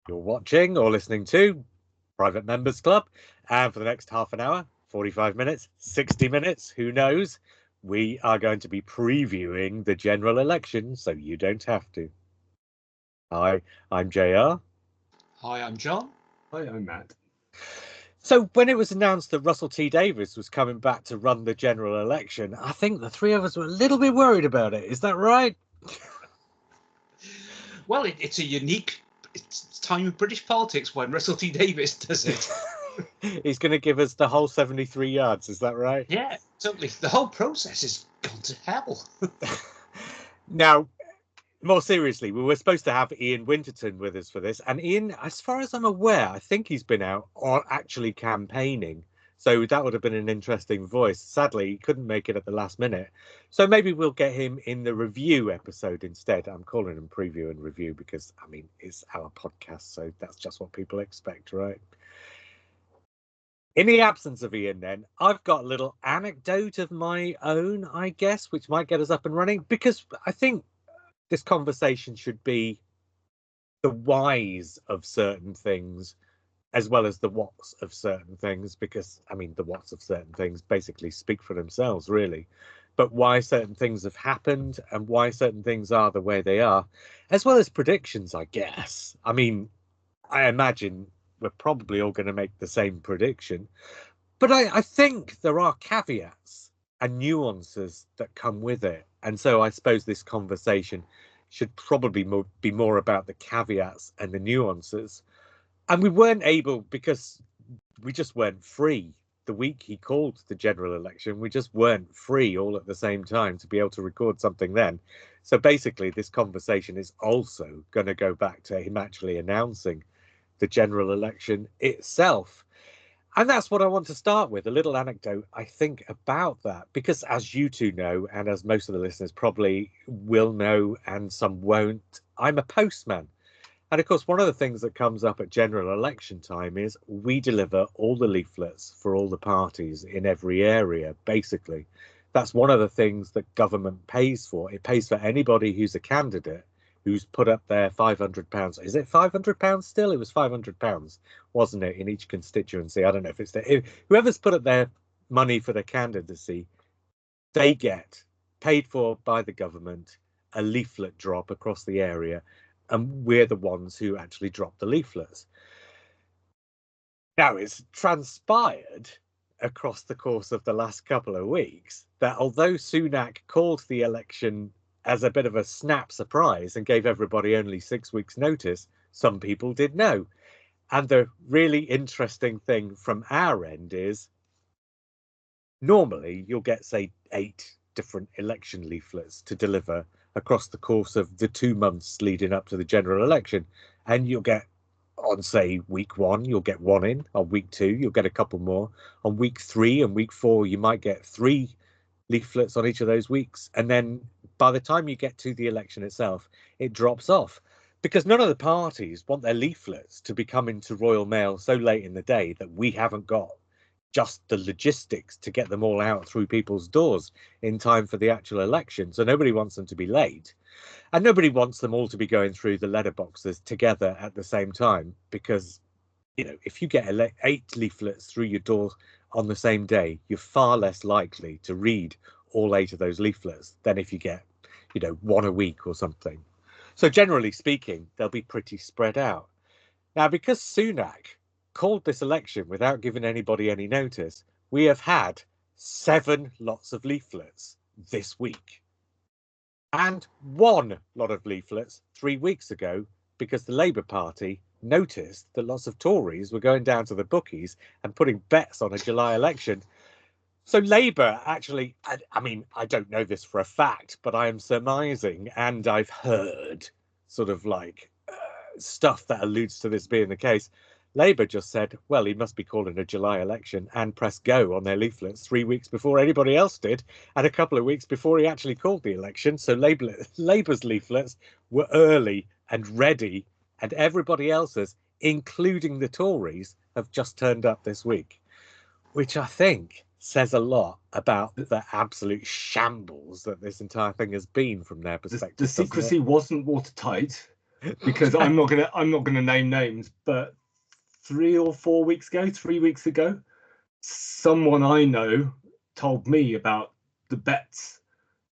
You're watching or listening to Private Members Club, and for the next half an hour, 45 minutes, 60 minutes, who knows, we are going to be previewing the general election, so you don't have to. Hi, I'm JR. Hi, I'm John. Hi, I'm Matt. So when it was announced that Russell T Davies was coming back to run the general election, I think the three of us were a little bit worried about it. Is that right? Well, it's a unique time in British politics when Russell T Davies does it. He's going to give us the whole 73 yards. Is that right? Yeah, totally. The whole process has gone to hell. Now, more seriously, we were supposed to have Ian Winterton with us for this. And Ian, as far as I'm aware, I think he's been out or actually campaigning. So that would have been an interesting voice. Sadly, he couldn't make it at the last minute. So maybe we'll get him in the review episode instead. I'm calling him preview and review because, I mean, it's our podcast. So that's just what people expect, right? In the absence of Ian, then, I've got a little anecdote of my own, I guess, which might get us up and running, because I think this conversation should be the whys of certain things as well as the whats of certain things, because I mean the whats of certain things basically speak for themselves, really, but why certain things have happened and why certain things are the way they are, as well as predictions, I guess. I mean, I imagine we're probably all going to make the same prediction, but I think there are caveats and nuances that come with it. And so I suppose this conversation should probably be more about the caveats and the nuances. And we weren't able, because we just weren't free the week he called the general election. We just weren't free all at the same time to be able to record something then. So basically, this conversation is also going to go back to him actually announcing the general election itself. And that's what I want to start with, a little anecdote, I think, about that, because as you two know, and as most of the listeners probably will know, and some won't, I'm a postman. And of course, one of the things that comes up at general election time is we deliver all the leaflets for all the parties in every area, basically. That's one of the things that government pays for. It pays for anybody who's a candidate who's put up their £500. Is it £500 still? It was £500, wasn't it, in each constituency? I don't know if it's whoever's put up their money for their candidacy, they get paid for by the government a leaflet drop across the area, and we're the ones who actually drop the leaflets. Now, it's transpired across the course of the last couple of weeks that although Sunak called the election as a bit of a snap surprise and gave everybody only 6 weeks notice, some people did know. And the really interesting thing from our end is normally you'll get, say, 8 different election leaflets to deliver across the course of the 2 months leading up to the general election. And you'll get on, say, week 1, you'll get 1 in. On week 2, you'll get a couple more. On week 3 and week 4, you might get 3 leaflets on each of those weeks. And then by the time you get to the election itself, it drops off, because none of the parties want their leaflets to be coming to Royal Mail so late in the day that we haven't got just the logistics to get them all out through people's doors in time for the actual election. So nobody wants them to be late, and nobody wants them all to be going through the letterboxes together at the same time, because, you know, if you get 8 leaflets through your door on the same day, you're far less likely to read all 8 of those leaflets than if you get, you know, 1 a week or something. So generally speaking, they'll be pretty spread out. Now, because Sunak called this election without giving anybody any notice, we have had 7 lots of leaflets this week, and 1 lot of leaflets 3 weeks ago, because the Labour Party noticed that lots of Tories were going down to the bookies and putting bets on a July election. So Labour actually, I mean, I don't know this for a fact, but I am surmising, and I've heard sort of like stuff that alludes to this being the case. Labour just said, well, he must be calling a July election, and press go on their leaflets 3 weeks before anybody else did, and a couple of weeks before he actually called the election. So Labour's leaflets were early and ready, and everybody else's, including the Tories, have just turned up this week, which I think says a lot about the absolute shambles that this entire thing has been from their perspective. The secrecy wasn't watertight. because I'm not gonna name names, but 3 weeks ago, someone I know told me about the bets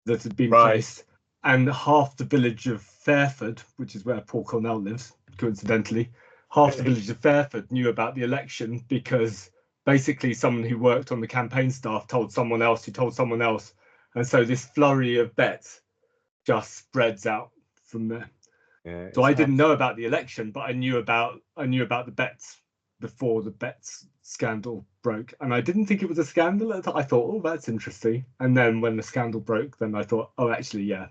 that had been placed, and half the village of Fairford, which is where Paul Cornell lives, coincidentally, half the village of Fairford knew about the election because basically someone who worked on the campaign staff told someone else who told someone else, and so this flurry of bets just spreads out from there. Yeah, so I didn't know about the election, but I knew about the bets before the bets scandal broke, and I didn't think it was a scandal. I thought, oh, that's interesting. And then when the scandal broke, then I thought, oh, actually, yeah,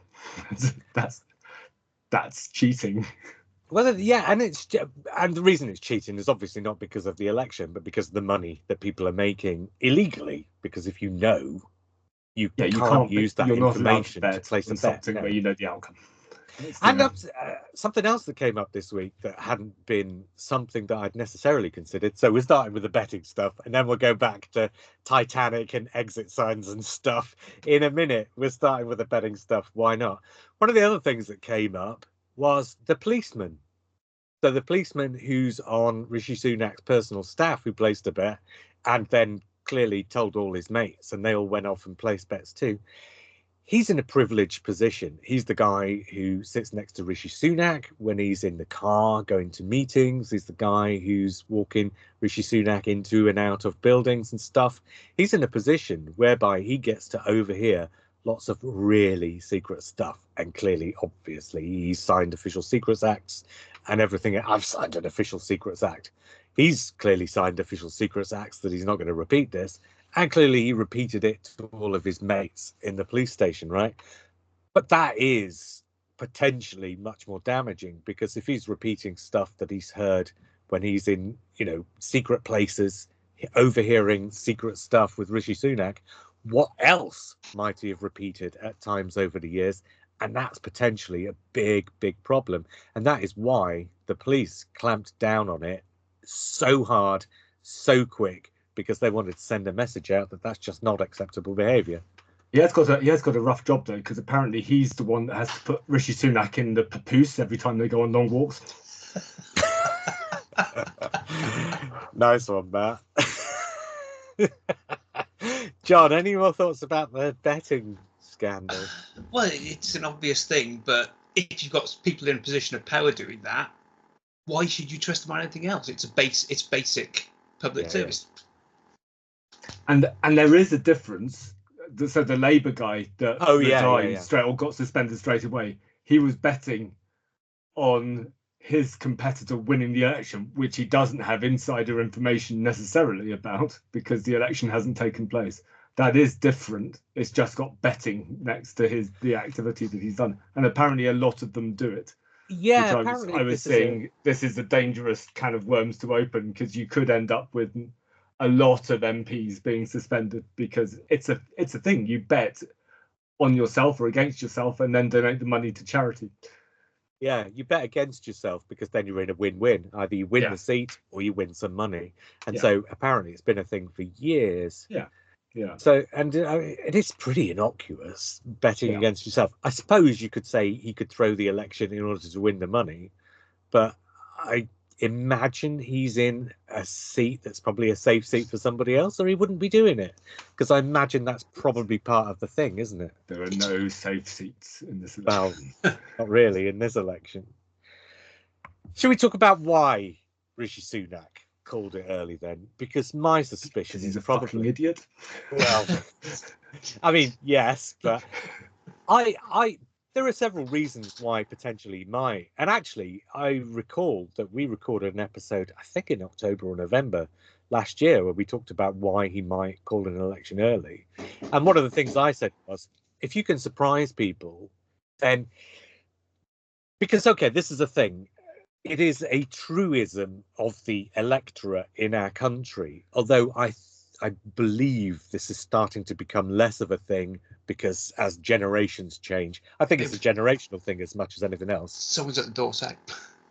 that's cheating. Well, yeah, and the reason it's cheating is obviously not because of the election, but because of the money that people are making illegally. Because if you know, you can't use that information to place a bet where you know the outcome. And something else that came up this week that hadn't been something that I'd necessarily considered. So we're starting with the betting stuff, and then we'll go back to Titanic and exit signs and stuff in a minute. We're starting with the betting stuff. Why not? One of the other things that came up was the policeman. So the policeman who's on Rishi Sunak's personal staff, who placed a bet and then clearly told all his mates, and they all went off and placed bets too. He's in a privileged position. He's the guy who sits next to Rishi Sunak when he's in the car going to meetings. He's the guy who's walking Rishi Sunak into and out of buildings and stuff. He's in a position whereby he gets to overhear lots of really secret stuff. And clearly, obviously, he's signed Official Secrets Acts and everything. I've signed an Official Secrets Act. He's clearly signed Official Secrets Acts that he's not going to repeat this. And clearly he repeated it to all of his mates in the police station, right? But that is potentially much more damaging, because if he's repeating stuff that he's heard when he's in, secret places, overhearing secret stuff with Rishi Sunak, what else might he have repeated at times over the years? And that's potentially a big, big problem. And that is why the police clamped down on it so hard, so quick, because they wanted to send a message out that that's just not acceptable behaviour. He has got a rough job though, because apparently he's the one that has to put Rishi Sunak in the papoose every time they go on long walks. Nice one, Matt. John, any more thoughts about the betting scandal? Well, it's an obvious thing, but if you've got people in a position of power doing that, why should you trust them on anything else? It's basic public service. Yeah. And there is a difference. So the Labour guy that resigned or got suspended straight away, he was betting on his competitor winning the election, which he doesn't have insider information necessarily about, because the election hasn't taken place. That is different. It's just got betting next to the activity that he's done, and apparently a lot of them do it. Yeah, I was saying this is a dangerous can of worms to open, because you could end up with a lot of MPs being suspended, because it's a thing. You bet on yourself or against yourself and then donate the money to charity. Yeah, you bet against yourself, because then you're in a win-win. Either you win the seat or you win some money. And so apparently it's been a thing for years. Yeah. So, and it is pretty innocuous, betting against yourself. I suppose you could say he could throw the election in order to win the money, but I imagine he's in a seat that's probably a safe seat for somebody else, or he wouldn't be doing it, because I imagine that's probably part of the thing, isn't it? There are no safe seats in this election. Well, not really in this election. Should we talk about why Rishi Sunak called it early then? Because my suspicion is he's a probably fucking idiot. Well, I mean, yes, but I there are several reasons why potentially he might. And actually, I recall that we recorded an episode, I think in October or November last year, where we talked about why he might call an election early. And one of the things I said was, if you can surprise people, then, because, okay, this is a thing. It is a truism of the electorate in our country, although I believe this is starting to become less of a thing, because as generations change, I think it's a generational thing as much as anything else. Someone's at the door, Zach.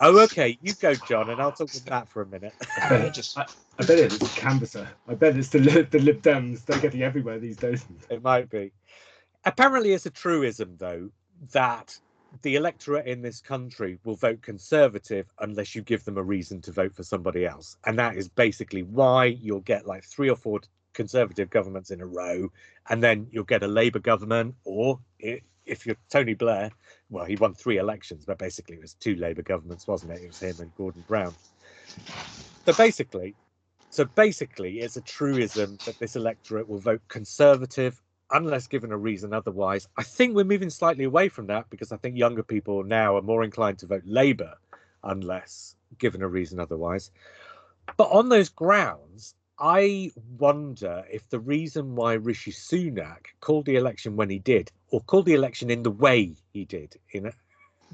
Oh, okay, you go, John, and I'll talk with Matt for a minute. I bet it's a canvasser. I bet it's the Lib Dems. They're getting everywhere these days. It might be. Apparently, it's a truism, though, that the electorate in this country will vote Conservative unless you give them a reason to vote for somebody else. And that is basically why you'll get like 3 or 4 Conservative governments in a row, and then you'll get a Labour government, or if you're Tony Blair, well, he won 3 elections, but basically it was 2 Labour governments, wasn't it? It was him and Gordon Brown. So basically, it's a truism that this electorate will vote Conservative unless given a reason otherwise. I think we're moving slightly away from that, because I think younger people now are more inclined to vote Labour unless given a reason otherwise. But on those grounds, I wonder if the reason why Rishi Sunak called the election when he did, or called the election in the way he did,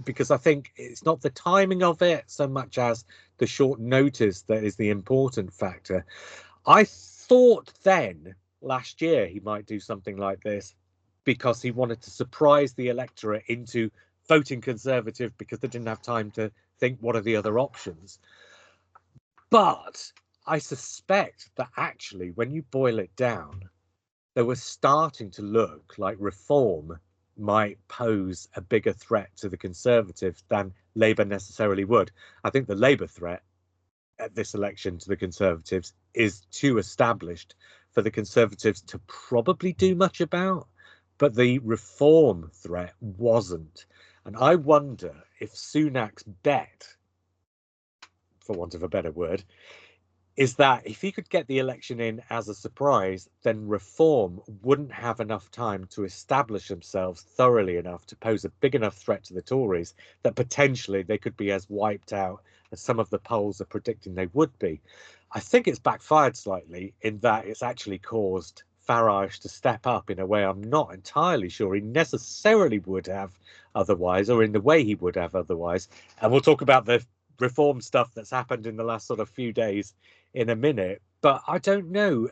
because I think it's not the timing of it so much as the short notice that is the important factor. I thought then last year he might do something like this because he wanted to surprise the electorate into voting Conservative because they didn't have time to think what are the other options. But I suspect that actually, when you boil it down, they were starting to look like Reform might pose a bigger threat to the Conservatives than Labour necessarily would. I think the Labour threat at this election to the Conservatives is too established for the Conservatives to probably do much about, but the Reform threat wasn't. And I wonder if Sunak's bet, for want of a better word, is that if he could get the election in as a surprise, then Reform wouldn't have enough time to establish themselves thoroughly enough to pose a big enough threat to the Tories that potentially they could be as wiped out as some of the polls are predicting they would be. I think it's backfired slightly in that it's actually caused Farage to step up in a way I'm not entirely sure he necessarily would have otherwise, or in the way he would have otherwise. And we'll talk about the Reform stuff that's happened in the last sort of few days in a minute, but I don't know.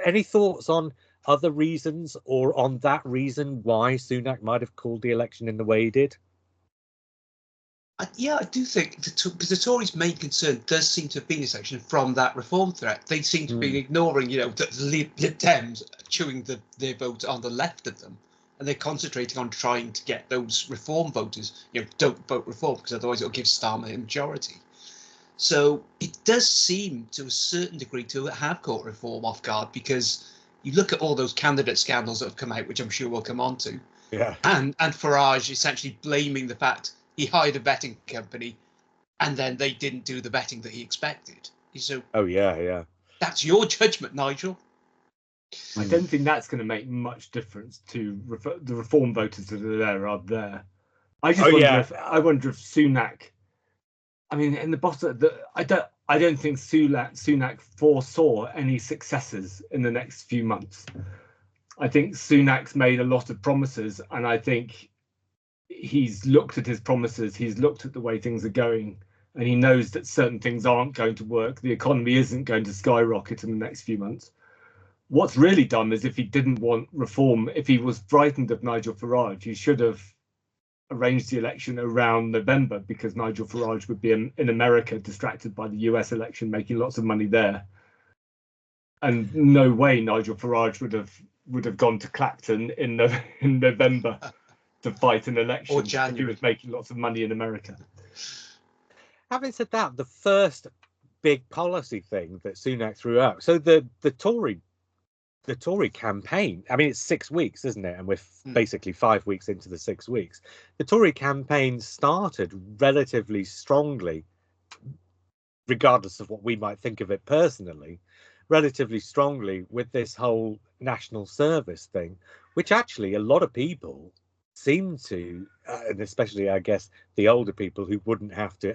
Any thoughts on other reasons, or on that reason why Sunak might have called the election in the way he did? Yeah, I do think because the Tories' main concern does seem to have been this election from that Reform threat. They seem to be ignoring, the Lib Dems chewing their votes on the left of them, and they're concentrating on trying to get those Reform voters, don't vote Reform because otherwise it'll give Starmer a majority. So it does seem to a certain degree to have caught Reform off guard, because you look at all those candidate scandals that have come out, which I'm sure we'll come on to. Yeah. And Farage essentially blaming the fact he hired a betting company and then they didn't do the betting that he expected. So, oh, yeah. That's your judgment, Nigel. I don't think that's going to make much difference to the Reform voters that are there. I just wonder if Sunak. I mean, in the bottom, I don't think Sunak foresaw any successes in the next few months. I think Sunak's made a lot of promises, and I think he's looked at his promises, he's looked at the way things are going, and he knows that certain things aren't going to work. The economy isn't going to skyrocket in the next few months. What's really dumb is if he didn't want Reform, if he was frightened of Nigel Farage, he should have arranged the election around November, because Nigel Farage would be in America, distracted by the US election, making lots of money there. And no way Nigel Farage would have gone to Clacton in November to fight an election or if he was making lots of money in America. Having said that, the first big policy thing that Sunak threw out, so the Tory campaign, I mean, it's 6 weeks, isn't it? And we're basically 5 weeks into the 6 weeks. The Tory campaign started relatively strongly, regardless of what we might think of it personally, relatively strongly with this whole national service thing, which actually a lot of people seem to, and especially, I guess, the older people who wouldn't have to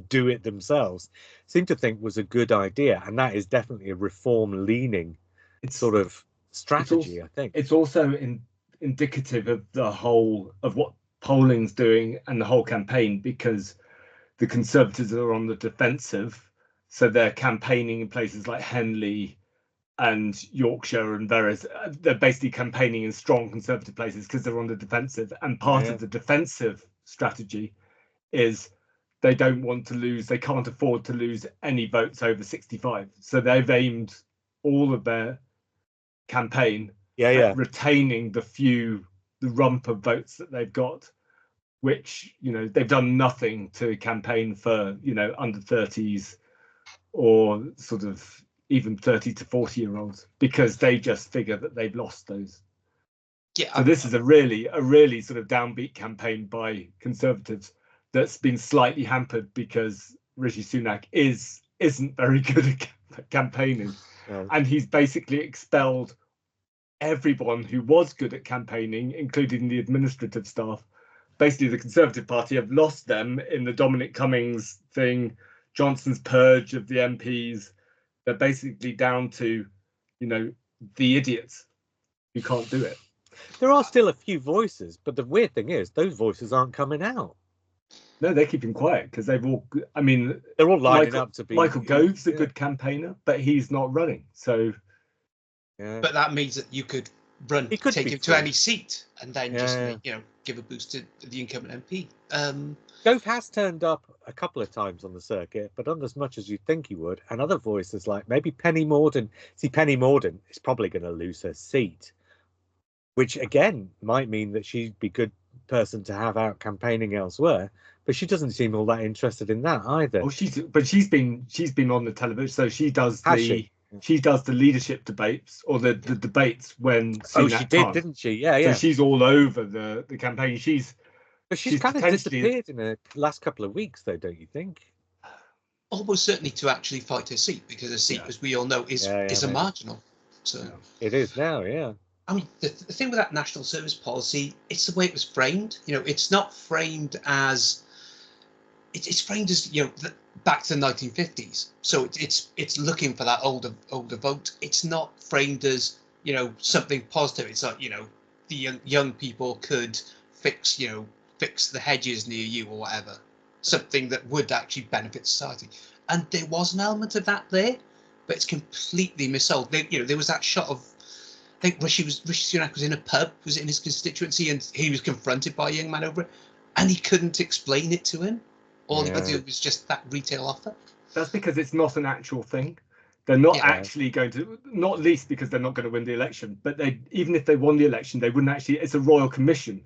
do it themselves, seem to think was a good idea. And that is definitely a Reform leaning sort of strategy. I think it's also indicative of the whole of what polling's doing and the whole campaign, because the Conservatives are on the defensive, so they're campaigning in places like Henley and Yorkshire and various. They're basically campaigning in strong Conservative places because they're on the defensive, and part of the defensive strategy is they don't want to lose, they can't afford to lose any votes over 65, so they've aimed all of their campaign at retaining the rump of votes that they've got. which, they've done nothing to campaign for, under 30s or sort of even 30 to 40-year-olds, because they just figure that they've lost those. Yeah. So this is a really sort of downbeat campaign by Conservatives that's been slightly hampered because Rishi Sunak isn't very good at campaigning. No. And he's basically expelled everyone who was good at campaigning, including the administrative staff. Basically, the Conservative Party have lost them in the Dominic Cummings thing, Johnson's purge of the MPs. They're basically down to, the idiots who can't do it. There are still a few voices, but the weird thing is those voices aren't coming out. No, they're keeping quiet because they've all. I mean, they're all lining up to be. Michael Gove's a good campaigner, but he's not running. So, but that means that you could take him to any seat and then just give a boost to the incumbent MP. Gove has turned up a couple of times on the circuit, but not as much as you'd think he would. And other voices like maybe Penny Mordaunt. See, Penny Mordaunt is probably going to lose her seat, which again might mean that she'd be a good person to have out campaigning elsewhere. But she doesn't seem all that interested in that either. Oh, she's been on the television, so she does she does the leadership debates or the debates when Sunak she did, didn't she? Yeah. So she's all over the campaign. She's kind of disappeared in the last couple of weeks, though, don't you think? Almost certainly to actually fight her seat, because her seat, as we all know, is a marginal. So it is now, yeah. I mean, the thing with that national service policy, it's the way it was framed. It's not framed as. It's framed as back to the 1950s. So it's looking for that older vote. It's not framed as something positive. It's like the young people could fix the hedges near you or whatever. Something that would actually benefit society. And there was an element of that there, but it's completely missold. There was that shot of. I think Rishi Sunak was in a pub, was in his constituency, and he was confronted by a young man over it, and he couldn't explain it to him. All he could do was just that retail offer. That's because it's not an actual thing. They're not actually going to, not least because they're not going to win the election, but even if they won the election, they wouldn't actually, it's a royal commission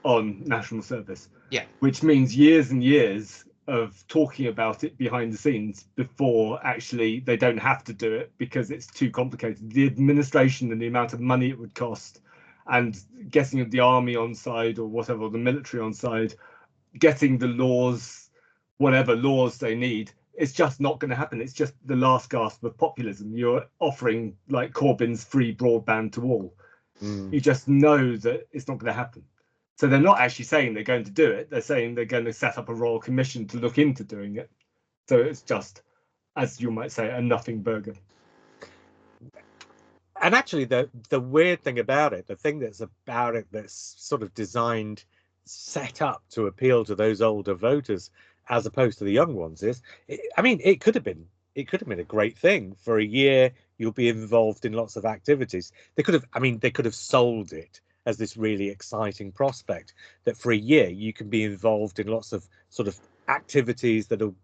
on national service. Yeah. Which means years and years of talking about it behind the scenes before actually they don't have to do it because it's too complicated. The administration and the amount of money it would cost, and getting the army on side or whatever, or the military on side, getting the laws, whatever laws they need, it's just not going to happen. It's just the last gasp of populism. You're offering like Corbyn's free broadband to all. You just know that it's not going to happen. So they're not actually saying they're going to do it. They're saying they're going to set up a royal commission to look into doing it. So it's just, as you might say, a nothing burger. And actually, the weird thing about it, the thing that's about it that's sort of designed, set up to appeal to those older voters as opposed to the young ones is, it could have been a great thing. For a year, you'll be involved in lots of activities. They could have sold it as this really exciting prospect that for a year you can be involved in lots of sort of activities that'll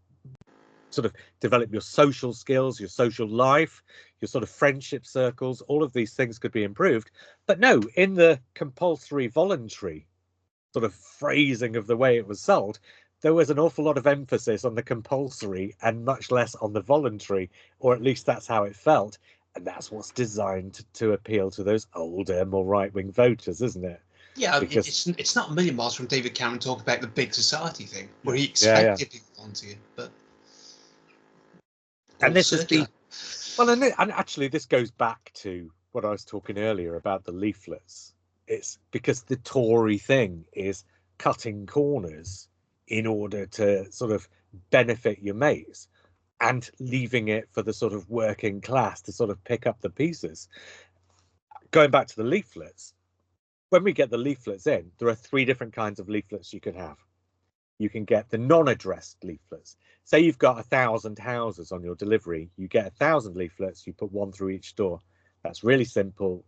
sort of develop your social skills, your social life, your sort of friendship circles. All of these things could be improved. But no, in the compulsory voluntary sort of phrasing of the way it was sold, there was an awful lot of emphasis on the compulsory and much less on the voluntary, or at least that's how it felt. And that's what's designed to appeal to those older, more right-wing voters, isn't it? Yeah, because it's not a million miles from David Cameron talking about the big society thing, where he expected people onto it, but. And this is and actually this goes back to what I was talking earlier about the leaflets. It's because the Tory thing is cutting corners in order to sort of benefit your mates and leaving it for the sort of working class to sort of pick up the pieces. Going back to the leaflets, when we get the leaflets in, there are 3 different kinds of leaflets you can have. You can get the non-addressed leaflets. Say you've got 1,000 houses on your delivery, you get 1,000 leaflets, you put 1 through each door. That's really simple.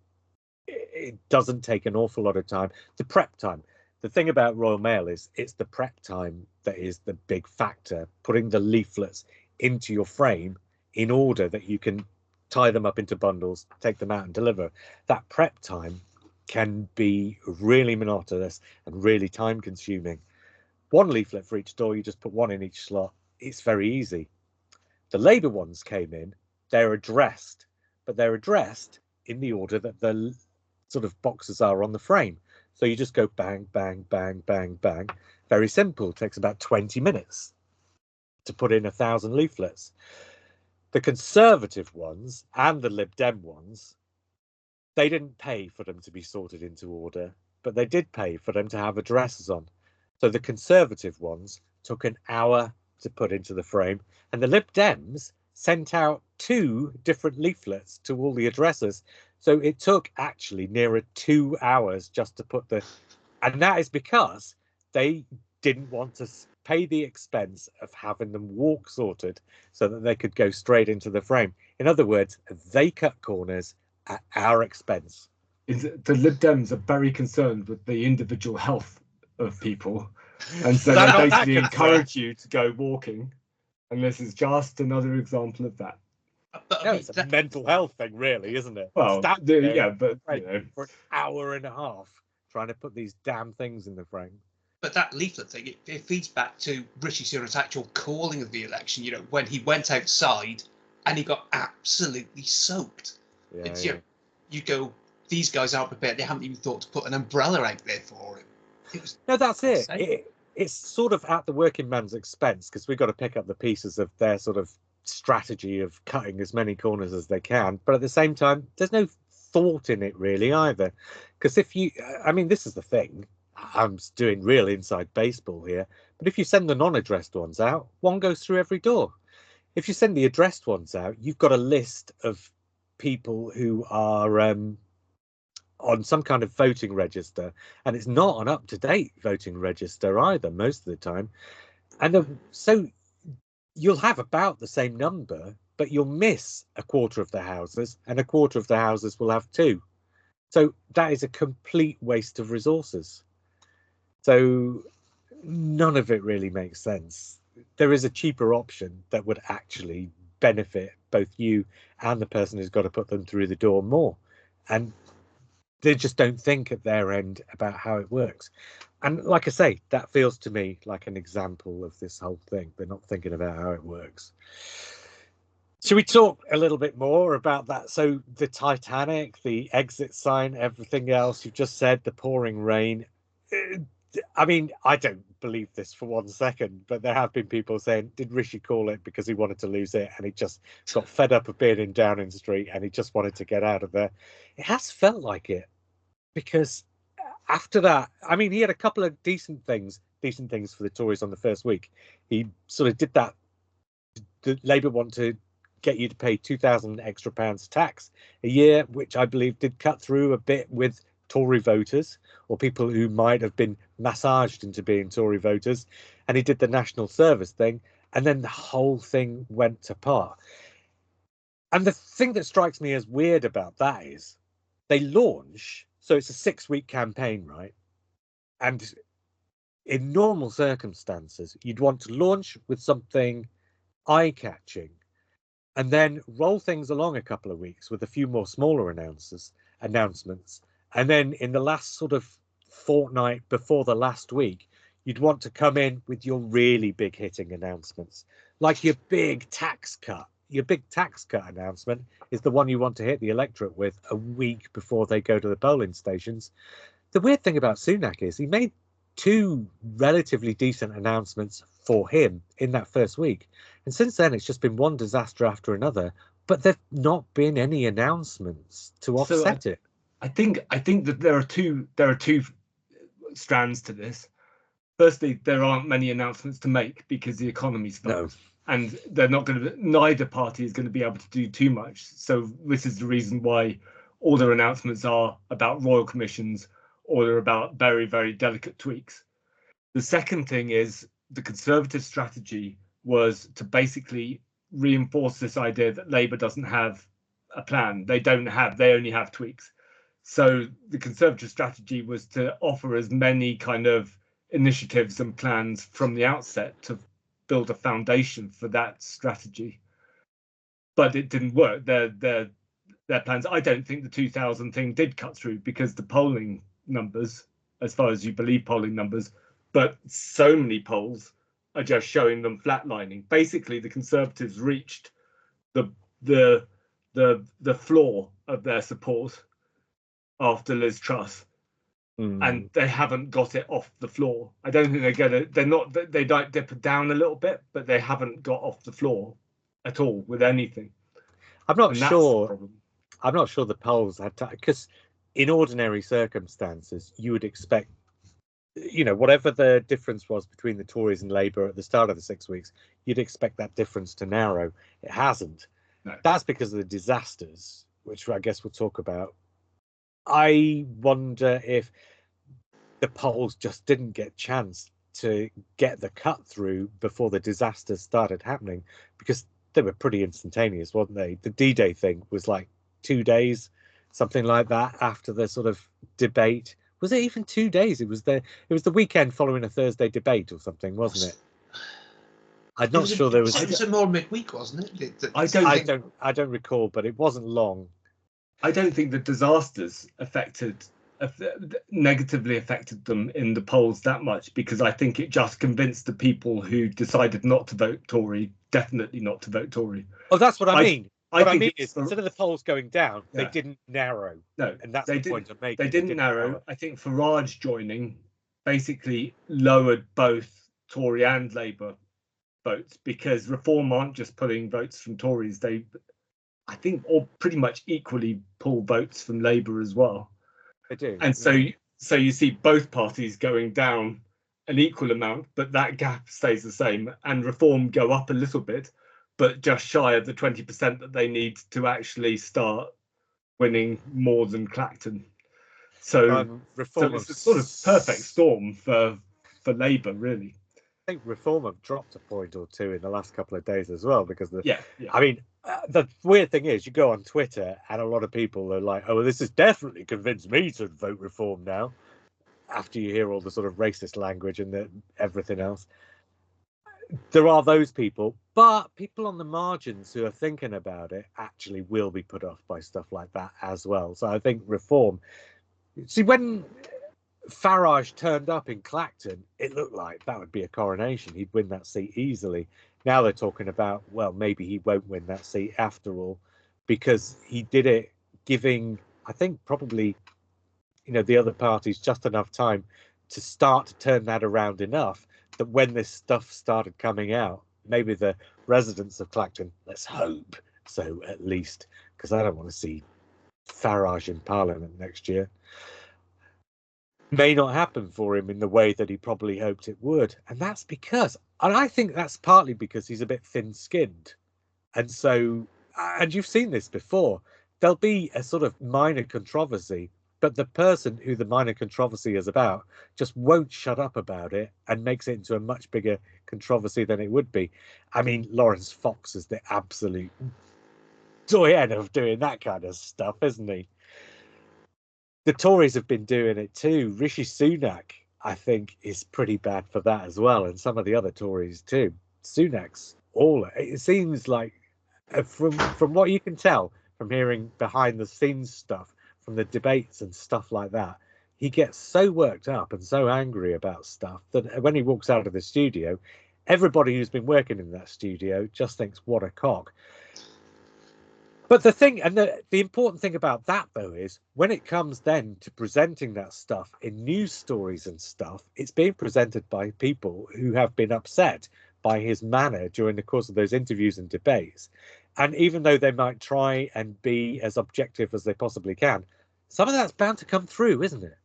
It doesn't take an awful lot of time. The prep time. The thing about Royal Mail is it's the prep time that is the big factor, putting the leaflets into your frame in order that you can tie them up into bundles, take them out and deliver. That prep time can be really monotonous and really time consuming. one leaflet for each door. You just put one in each slot. It's very easy. The Labour ones came in. They're addressed, but they're addressed in the order that the sort of boxes are on the frame. So you just go bang, bang, bang, bang, bang. Very simple. It takes about 20 minutes to put in 1,000 leaflets. The Conservative ones and the Lib Dem ones, they didn't pay for them to be sorted into order, but they did pay for them to have addresses on. So the Conservative ones took an hour to put into the frame, and the Lib Dems sent out 2 different leaflets to all the addresses. So it took actually nearer 2 hours just to put and that is because they didn't want to pay the expense of having them walk sorted so that they could go straight into the frame. In other words, they cut corners at our expense. The Lib Dems are very concerned with the individual health of people, and so They're they not that basically concerned. encourage you to go walking, and this is just another example of that. But, No, it's a mental health thing, really, isn't it? Well, yeah, but for you know, an hour and a half trying to put these damn things in the frame. But that leaflet thing, it feeds back to Rishi Sunak's actual calling of the election. You know, when he went outside and he got absolutely soaked. Yeah. You go, these guys aren't prepared. They haven't even thought to put an umbrella out there for him. No, that's it. It's sort of at the working man's expense, because we've got to pick up the pieces of their sort of strategy of cutting as many corners as they can. But at the same time, there's no thought in it really either. Because this is the thing. I'm doing real inside baseball here. But if you send the non-addressed ones out, one goes through every door. If you send the addressed ones out, you've got a list of people who are on some kind of voting register, and it's not an up-to-date voting register either most of the time. And so you'll have about the same number, but you'll miss a quarter of the houses, and a quarter of the houses will have 2. So that is a complete waste of resources. So none of it really makes sense. There is a cheaper option that would actually benefit both you and the person who's got to put them through the door more. And they just don't think at their end about how it works. And like I say, that feels to me like an example of this whole thing. They're not thinking about how it works. Should we talk a little bit more about that? So the Titanic, the exit sign, everything else you've just said, the pouring rain. I mean, I don't believe this for 1 second, but there have been people saying, did Rishi call it because he wanted to lose it and he just got fed up of being in Downing Street and he just wanted to get out of there? It has felt like it, because after that, I mean, he had a couple of decent things for the Tories on the first week. He sort of did that. The Labour want to get you to pay £2,000 extra tax a year, which I believe did cut through a bit with Tory voters or people who might have been massaged into being Tory voters. And he did the national service thing, and then the whole thing went apart. And the thing that strikes me as weird about that is they launch, so it's a 6-week campaign, right? And in normal circumstances, you'd want to launch with something eye-catching and then roll things along a couple of weeks with a few more smaller announcements. And then in the last sort of fortnight before the last week, you'd want to come in with your really big hitting announcements, like your big tax cut. Your big tax cut announcement is the one you want to hit the electorate with a week before they go to the polling stations. The weird thing about Sunak is he made 2 relatively decent announcements for him in that first week. And since then, it's just been one disaster after another, but there've not been any announcements to offset it. I think that there are two strands to this. Firstly, there aren't many announcements to make because the economy's fucked, and they're not going to. Neither party is going to be able to do too much. So this is the reason why all their announcements are about royal commissions or they're about very, very delicate tweaks. The second thing is the Conservative strategy was to basically reinforce this idea that Labour doesn't have a plan. They only have tweaks. So the Conservative strategy was to offer as many kind of initiatives and plans from the outset to build a foundation for that strategy. But it didn't work. Their plans, I don't think the 2000 thing did cut through, because the polling numbers, as far as you believe polling numbers, but so many polls are just showing them flatlining. Basically, the Conservatives reached the floor of their support after Liz Truss, and they haven't got it off the floor. I don't think they might dip down a little bit, but they haven't got off the floor at all with anything. I'm not sure the polls had because in ordinary circumstances you would expect, whatever the difference was between the Tories and Labour at the start of the 6 weeks, you'd expect that difference to narrow. It hasn't. No. That's because of the disasters, which I guess we'll talk about. I wonder if the polls just didn't get a chance to get the cut through before the disasters started happening, because they were pretty instantaneous, weren't they? The D-Day thing was like 2 days, something like that, after the sort of debate. Was it even 2 days? It was the weekend following a Thursday debate or something, wasn't it? I'm not sure there was. It was more midweek, wasn't it? I don't recall, but it wasn't long. I don't think the disasters negatively affected them in the polls that much, because I think it just convinced the people who decided not to vote Tory definitely not to vote Tory. Oh, that's what I mean. What I mean is, instead of the polls going down, they didn't narrow. No, and that's the point I'm making. They didn't narrow. I think Farage joining basically lowered both Tory and Labour votes, because Reform aren't just pulling votes from Tories. They, I think, all pretty much equally pull votes from Labour as well. They do. And so you see both parties going down an equal amount, but that gap stays the same, and Reform go up a little bit, but just shy of the 20% that they need to actually start winning more than Clacton. So Reform it's a sort of perfect storm for Labour, really. I think Reform have dropped a point or two in the last couple of days as well, because I mean, the weird thing is, you go on Twitter and a lot of people are like, "Oh, this has definitely convinced me to vote Reform now." After you hear all the sort of racist language and everything else, there are those people, but people on the margins who are thinking about it actually will be put off by stuff like that as well. So I think Reform. See, when Farage turned up in Clacton, it looked like that would be a coronation. He'd win that seat easily. Now they're talking about, well, maybe he won't win that seat after all, because he did it giving, I think, probably, the other parties just enough time to start to turn that around enough that when this stuff started coming out, maybe the residents of Clacton, let's hope so at least, because I don't want to see Farage in Parliament next year, may not happen for him in the way that he probably hoped it would. And that's because, and I think that's partly because he's a bit thin-skinned. And so, and you've seen this before, there'll be a sort of minor controversy, but the person who the minor controversy is about just won't shut up about it and makes it into a much bigger controversy than it would be. I mean, Lawrence Fox is the absolute doyen of doing that kind of stuff, isn't he? The Tories have been doing it too. Rishi Sunak, I think, is pretty bad for that as well, and some of the other Tories too. Sunak's it seems like, from what you can tell from hearing behind the scenes stuff, from the debates and stuff like that, he gets so worked up and so angry about stuff that when he walks out of the studio, everybody who's been working in that studio just thinks, what a cock. But the thing, and the important thing about that, though, is when it comes then to presenting that stuff in news stories and stuff, it's being presented by people who have been upset by his manner during the course of those interviews and debates. And even though they might try and be as objective as they possibly can, some of that's bound to come through, isn't it?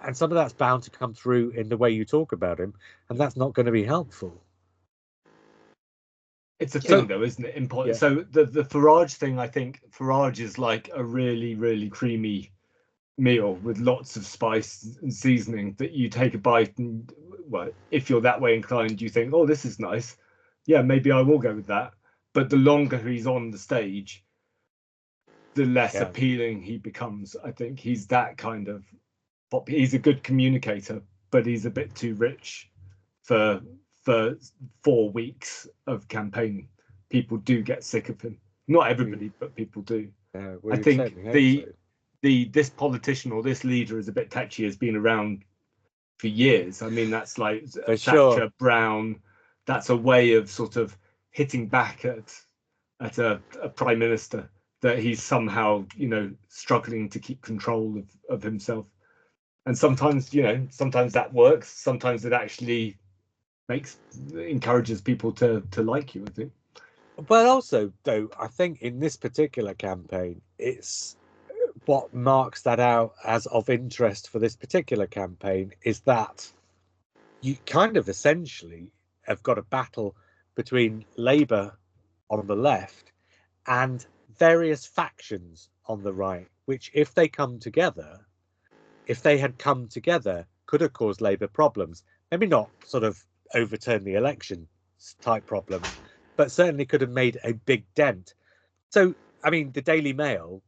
And some of that's bound to come through in the way you talk about him, and that's not going to be helpful. It's a thing, though, isn't it? Important. Yeah. So the Farage thing, I think Farage is like a really, really creamy meal with lots of spice and seasoning that you take a bite and, well, if you're that way inclined, you think, oh, this is nice. Yeah, maybe I will go with that. But the longer he's on the stage, the less appealing he becomes. I think he's that kind of, he's a good communicator, but he's a bit too rich for 4 weeks of campaigning. People do get sick of him. Not everybody, but people do. I think this politician or this leader is a bit touchy, has been around for years. I mean, that's like For Thatcher, sure. Brown. That's a way of sort of hitting back at a prime minister that he's somehow, struggling to keep control of himself. And sometimes, sometimes that works. Sometimes it actually encourages people to like you, I think. But also, though, I think in this particular campaign, it's what marks that out as of interest for this particular campaign is that you kind of essentially have got a battle between Labour on the left and various factions on the right, which if they had come together, could have caused Labour problems. Maybe not sort of overturn the election type problems, but certainly could have made a big dent. So, I mean, the Daily Mail,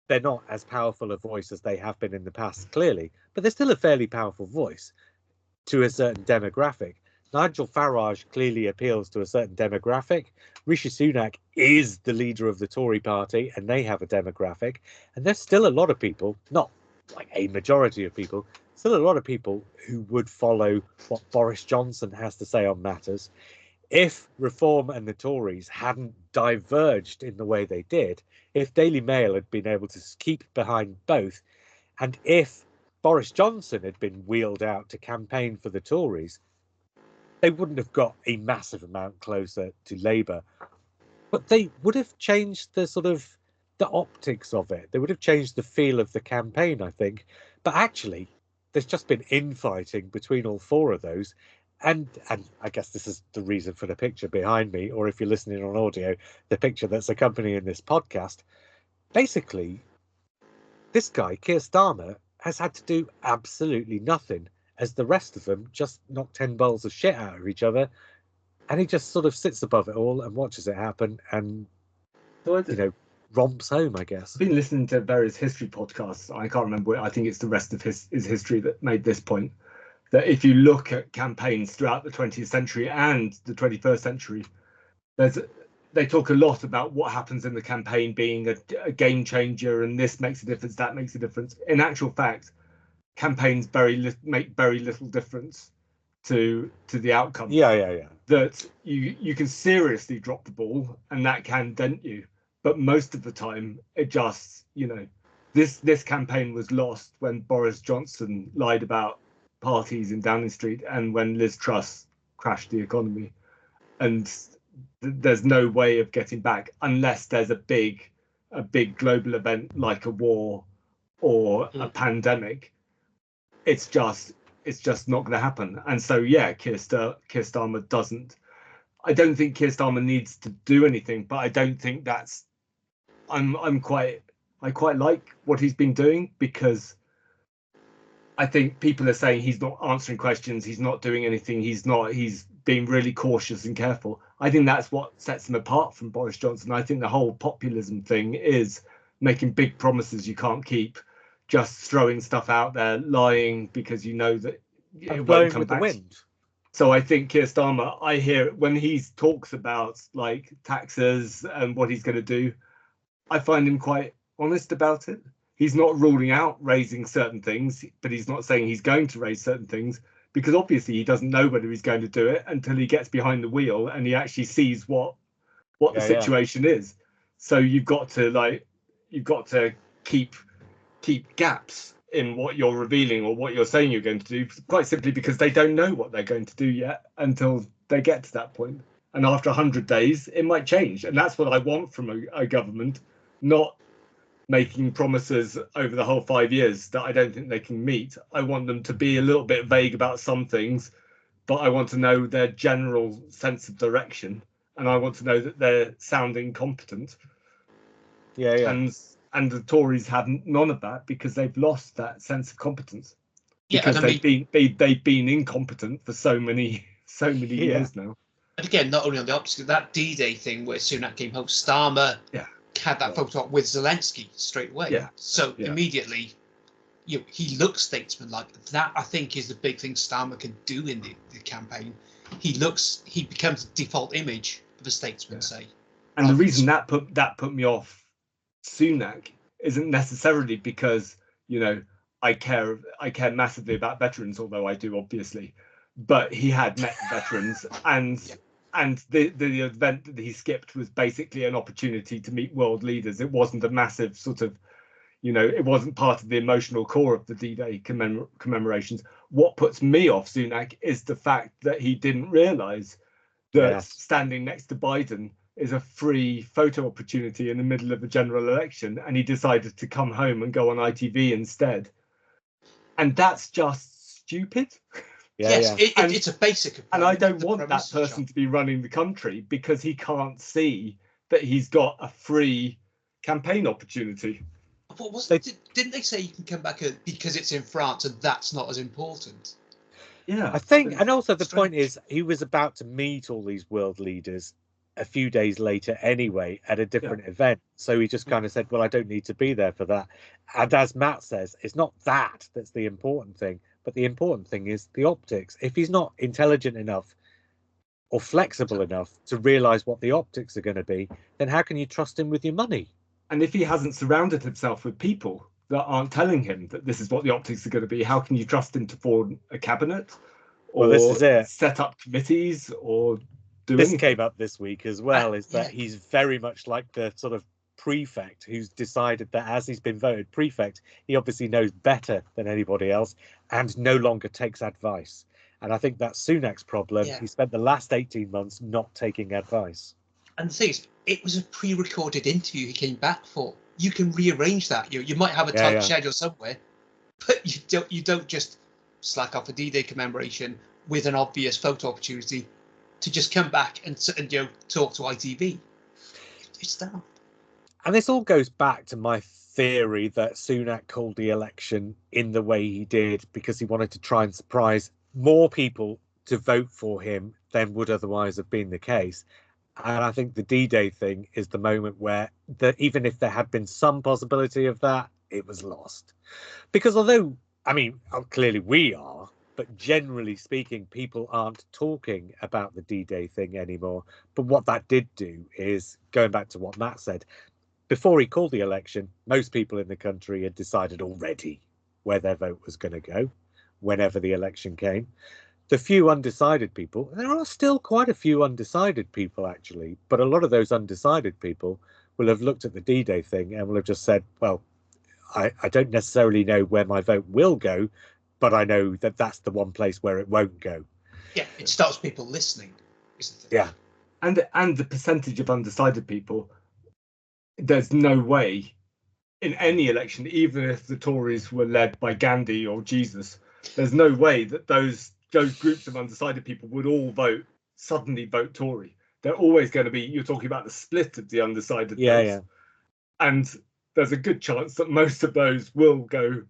they're not as powerful a voice as they have been in the past, clearly, but they're still a fairly powerful voice to a certain demographic. Nigel Farage clearly appeals to a certain demographic. Rishi Sunak is the leader of the Tory party, and they have a demographic. And there's still a lot of people, not like a majority of people, still a lot of people who would follow what Boris Johnson has to say on matters. If Reform and the Tories hadn't diverged in the way they did, if Daily Mail had been able to keep behind both, and if Boris Johnson had been wheeled out to campaign for the Tories, they wouldn't have got a massive amount closer to Labour. But they would have changed the sort of the optics of it. They would have changed the feel of the campaign, I think. But actually, there's just been infighting between all four of those. And I guess this is the reason for the picture behind me, or if you're listening on audio, the picture that's accompanying this podcast. Basically, this guy, Keir Starmer, has had to do absolutely nothing, as the rest of them just knock 10 bowls of shit out of each other. And he just sort of sits above it all and watches it happen and, romps home, I guess. I've been listening to various history podcasts. I can't remember. I think it's the rest of his history that made this point. That if you look at campaigns throughout the 20th century and the 21st century, they talk a lot about what happens in the campaign being a game changer, and this makes a difference, that makes a difference. In actual fact, campaigns make very little difference to the outcome. Yeah. That you can seriously drop the ball, and that can dent you. But most of the time, it just, this campaign was lost when Boris Johnson lied about parties in Downing Street and when Liz Truss crashed the economy. And there's no way of getting back unless there's a big global event like a war or a pandemic. It's just not going to happen. And so Keir Starmer doesn't. I don't think Keir Starmer needs to do anything, but I don't think that's. I quite like what he's been doing, because I think people are saying he's not answering questions, he's not doing anything, he's being really cautious and careful. I think that's what sets him apart from Boris Johnson. I think the whole populism thing is making big promises you can't keep, just throwing stuff out there, lying because you know that it won't come with back. The wind. So I think Keir Starmer, I hear when he talks about like taxes and what he's going to do, I find him quite honest about it. He's not ruling out raising certain things, but he's not saying he's going to raise certain things, because obviously he doesn't know whether he's going to do it until he gets behind the wheel and he actually sees what the situation is. So you've got to keep gaps in what you're revealing or what you're saying you're going to do, quite simply because they don't know what they're going to do yet until they get to that point. And after 100 days, it might change. And that's what I want from a government, not making promises over the whole 5 years that I don't think they can meet. I want them to be a little bit vague about some things, but I want to know their general sense of direction, and I want to know that they're sounding competent. And the Tories have none of that, because they've lost that sense of competence. Because they've been incompetent for so many years now. And again, not only on the opposite, that D-Day thing where Sunak came home, Starmer had that photo op with Zelensky straight away. So immediately, he looks statesman-like. That, I think, is the big thing Starmer can do in the campaign. He becomes the default image of a statesman, say. And the reason that put me off Sunak isn't necessarily because, I care massively about veterans, although I do, obviously. But he had met veterans, and the event that he skipped was basically an opportunity to meet world leaders. It wasn't a massive sort of, it wasn't part of the emotional core of the D-Day commemorations. What puts me off Sunak is the fact that he didn't realise that standing next to Biden is a free photo opportunity in the middle of a general election, and he decided to come home and go on ITV instead. And that's just stupid. It's a basic. And I don't want that person to be running the country because he can't see that he's got a free campaign opportunity. What was didn't they say you can come back because it's in France and that's not as important? Yeah, I think, and also the point is he was about to meet all these world leaders a few days later anyway at a different event, so he just kind of said, well, I don't need to be there for that. And as Matt says, it's not that's the important thing, but the important thing is the optics. If he's not intelligent enough or flexible enough to realize what the optics are going to be, then how can you trust him with your money? And if he hasn't surrounded himself with people that aren't telling him that this is what the optics are going to be, how can you trust him to form a cabinet or this is it. Set up committees or do this anything? Came up this week as well, is that he's very much like the sort of prefect who's decided that as he's been voted prefect, he obviously knows better than anybody else and no longer takes advice. And I think that's Sunak's problem. He spent the last 18 months not taking advice. And the thing is, it was a pre-recorded interview he came back for. You can rearrange that. You might have a tight schedule somewhere, but you don't just slack off a D-Day commemoration with an obvious photo opportunity to just come back and talk to ITV. It's that. And this all goes back to my theory that Sunak called the election in the way he did because he wanted to try and surprise more people to vote for him than would otherwise have been the case. And I think the D-Day thing is the moment where even if there had been some possibility of that, it was lost. Because although, I mean, clearly we are, but generally speaking, people aren't talking about the D-Day thing anymore. But what that did do is, going back to what Matt said, before he called the election, most people in the country had decided already where their vote was going to go whenever the election came. The few undecided people, there are still quite a few undecided people actually, but a lot of those undecided people will have looked at the D-Day thing and will have just said, well, I don't necessarily know where my vote will go, but I know that that's the one place where it won't go. Yeah, it stops people listening, isn't it? Yeah. And the percentage of undecided people, there's no way in any election, even if the Tories were led by Gandhi or Jesus, there's no way that those groups of undecided people would all suddenly vote Tory. They're always going to be, you're talking about the split of the undecided votes. Yeah. And there's a good chance that most of those will go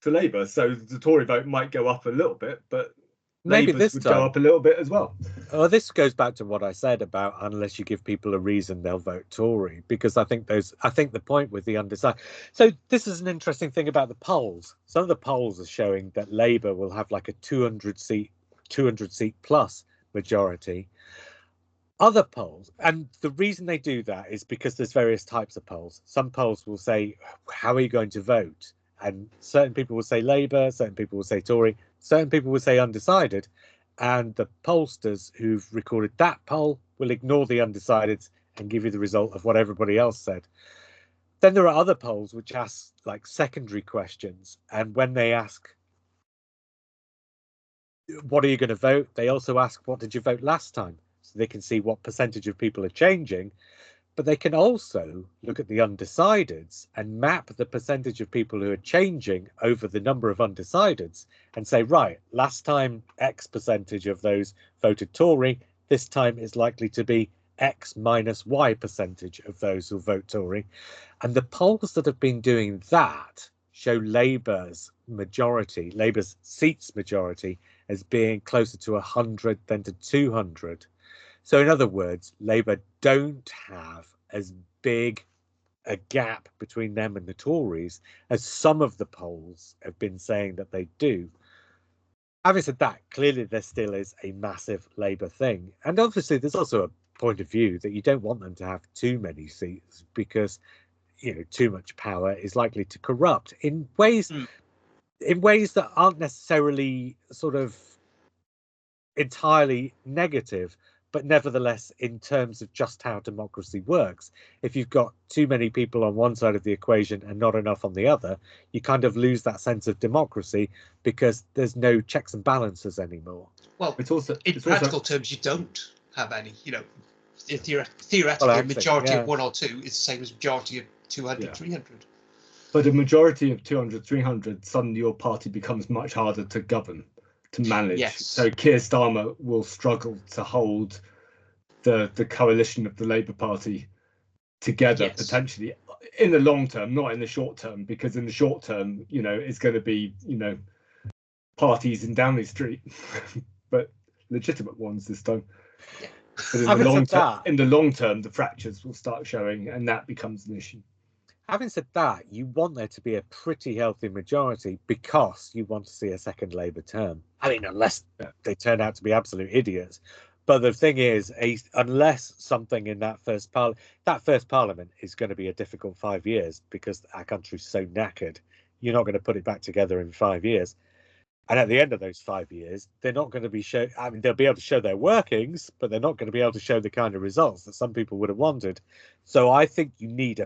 to Labour. So the Tory vote might go up a little bit, but maybe Labour's would go up a little bit as well. Oh, this goes back to what I said about unless you give people a reason, they'll vote Tory, because I think the point with the undecided. So this is an interesting thing about the polls. Some of the polls are showing that Labour will have like a 200 seat plus majority. Other polls, and the reason they do that is because there's various types of polls. Some polls will say, how are you going to vote? And certain people will say Labour, certain people will say Tory, certain people will say undecided. And the pollsters who've recorded that poll will ignore the undecideds and give you the result of what everybody else said. Then there are other polls which ask like secondary questions. And when they ask, what are you going to vote? They also ask, what did you vote last time? So they can see what percentage of people are changing. But they can also look at the undecideds and map the percentage of people who are changing over the number of undecideds and say, right, last time X percentage of those voted Tory, this time is likely to be X minus Y percentage of those who vote Tory. And the polls that have been doing that show Labour's seats majority as being closer to 100 than to 200. So in other words, Labour don't have as big a gap between them and the Tories as some of the polls have been saying that they do. Having said that, clearly there still is a massive Labour thing. And obviously there's also a point of view that you don't want them to have too many seats because, too much power is likely to corrupt in ways. in ways that aren't necessarily sort of entirely negative, but nevertheless, in terms of just how democracy works, if you've got too many people on one side of the equation and not enough on the other, you kind of lose that sense of democracy because there's no checks and balances anymore. Well, in practical terms, you don't have any. You know, theoretically, a majority of 1 or 2 is the same as majority of 200, 300. But a majority of 200, 300, suddenly your party becomes much harder to govern, to manage. Yes. So Keir Starmer will struggle to hold the coalition of the Labour Party together, potentially in the long term, not in the short term, because in the short term, you know, it's going to be, you know, parties in Downing Street, but legitimate ones this time. Yeah. But in the long term, the fractures will start showing, and that becomes an issue. Having said that, you want there to be a pretty healthy majority because you want to see a second Labour term. I mean, unless they turn out to be absolute idiots. But the thing is, unless something in that first parliament is going to be a difficult 5 years because our country's so knackered, you're not going to put it back together in 5 years. And at the end of those 5 years, they're not going to be they'll be able to show their workings, but they're not going to be able to show the kind of results that some people would have wanted. So I think you need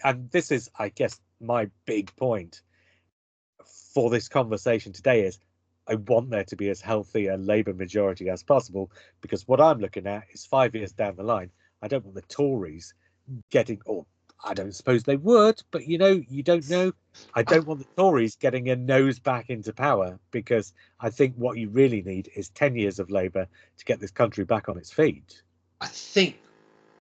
and this is, I guess, my big point for this conversation today is I want there to be as healthy a Labour majority as possible, because what I'm looking at is 5 years down the line, I don't want the Tories getting, or I don't suppose they would, but you know, you don't know. I don't want the Tories getting a nose back into power, because I think what you really need is 10 years of Labour to get this country back on its feet. I think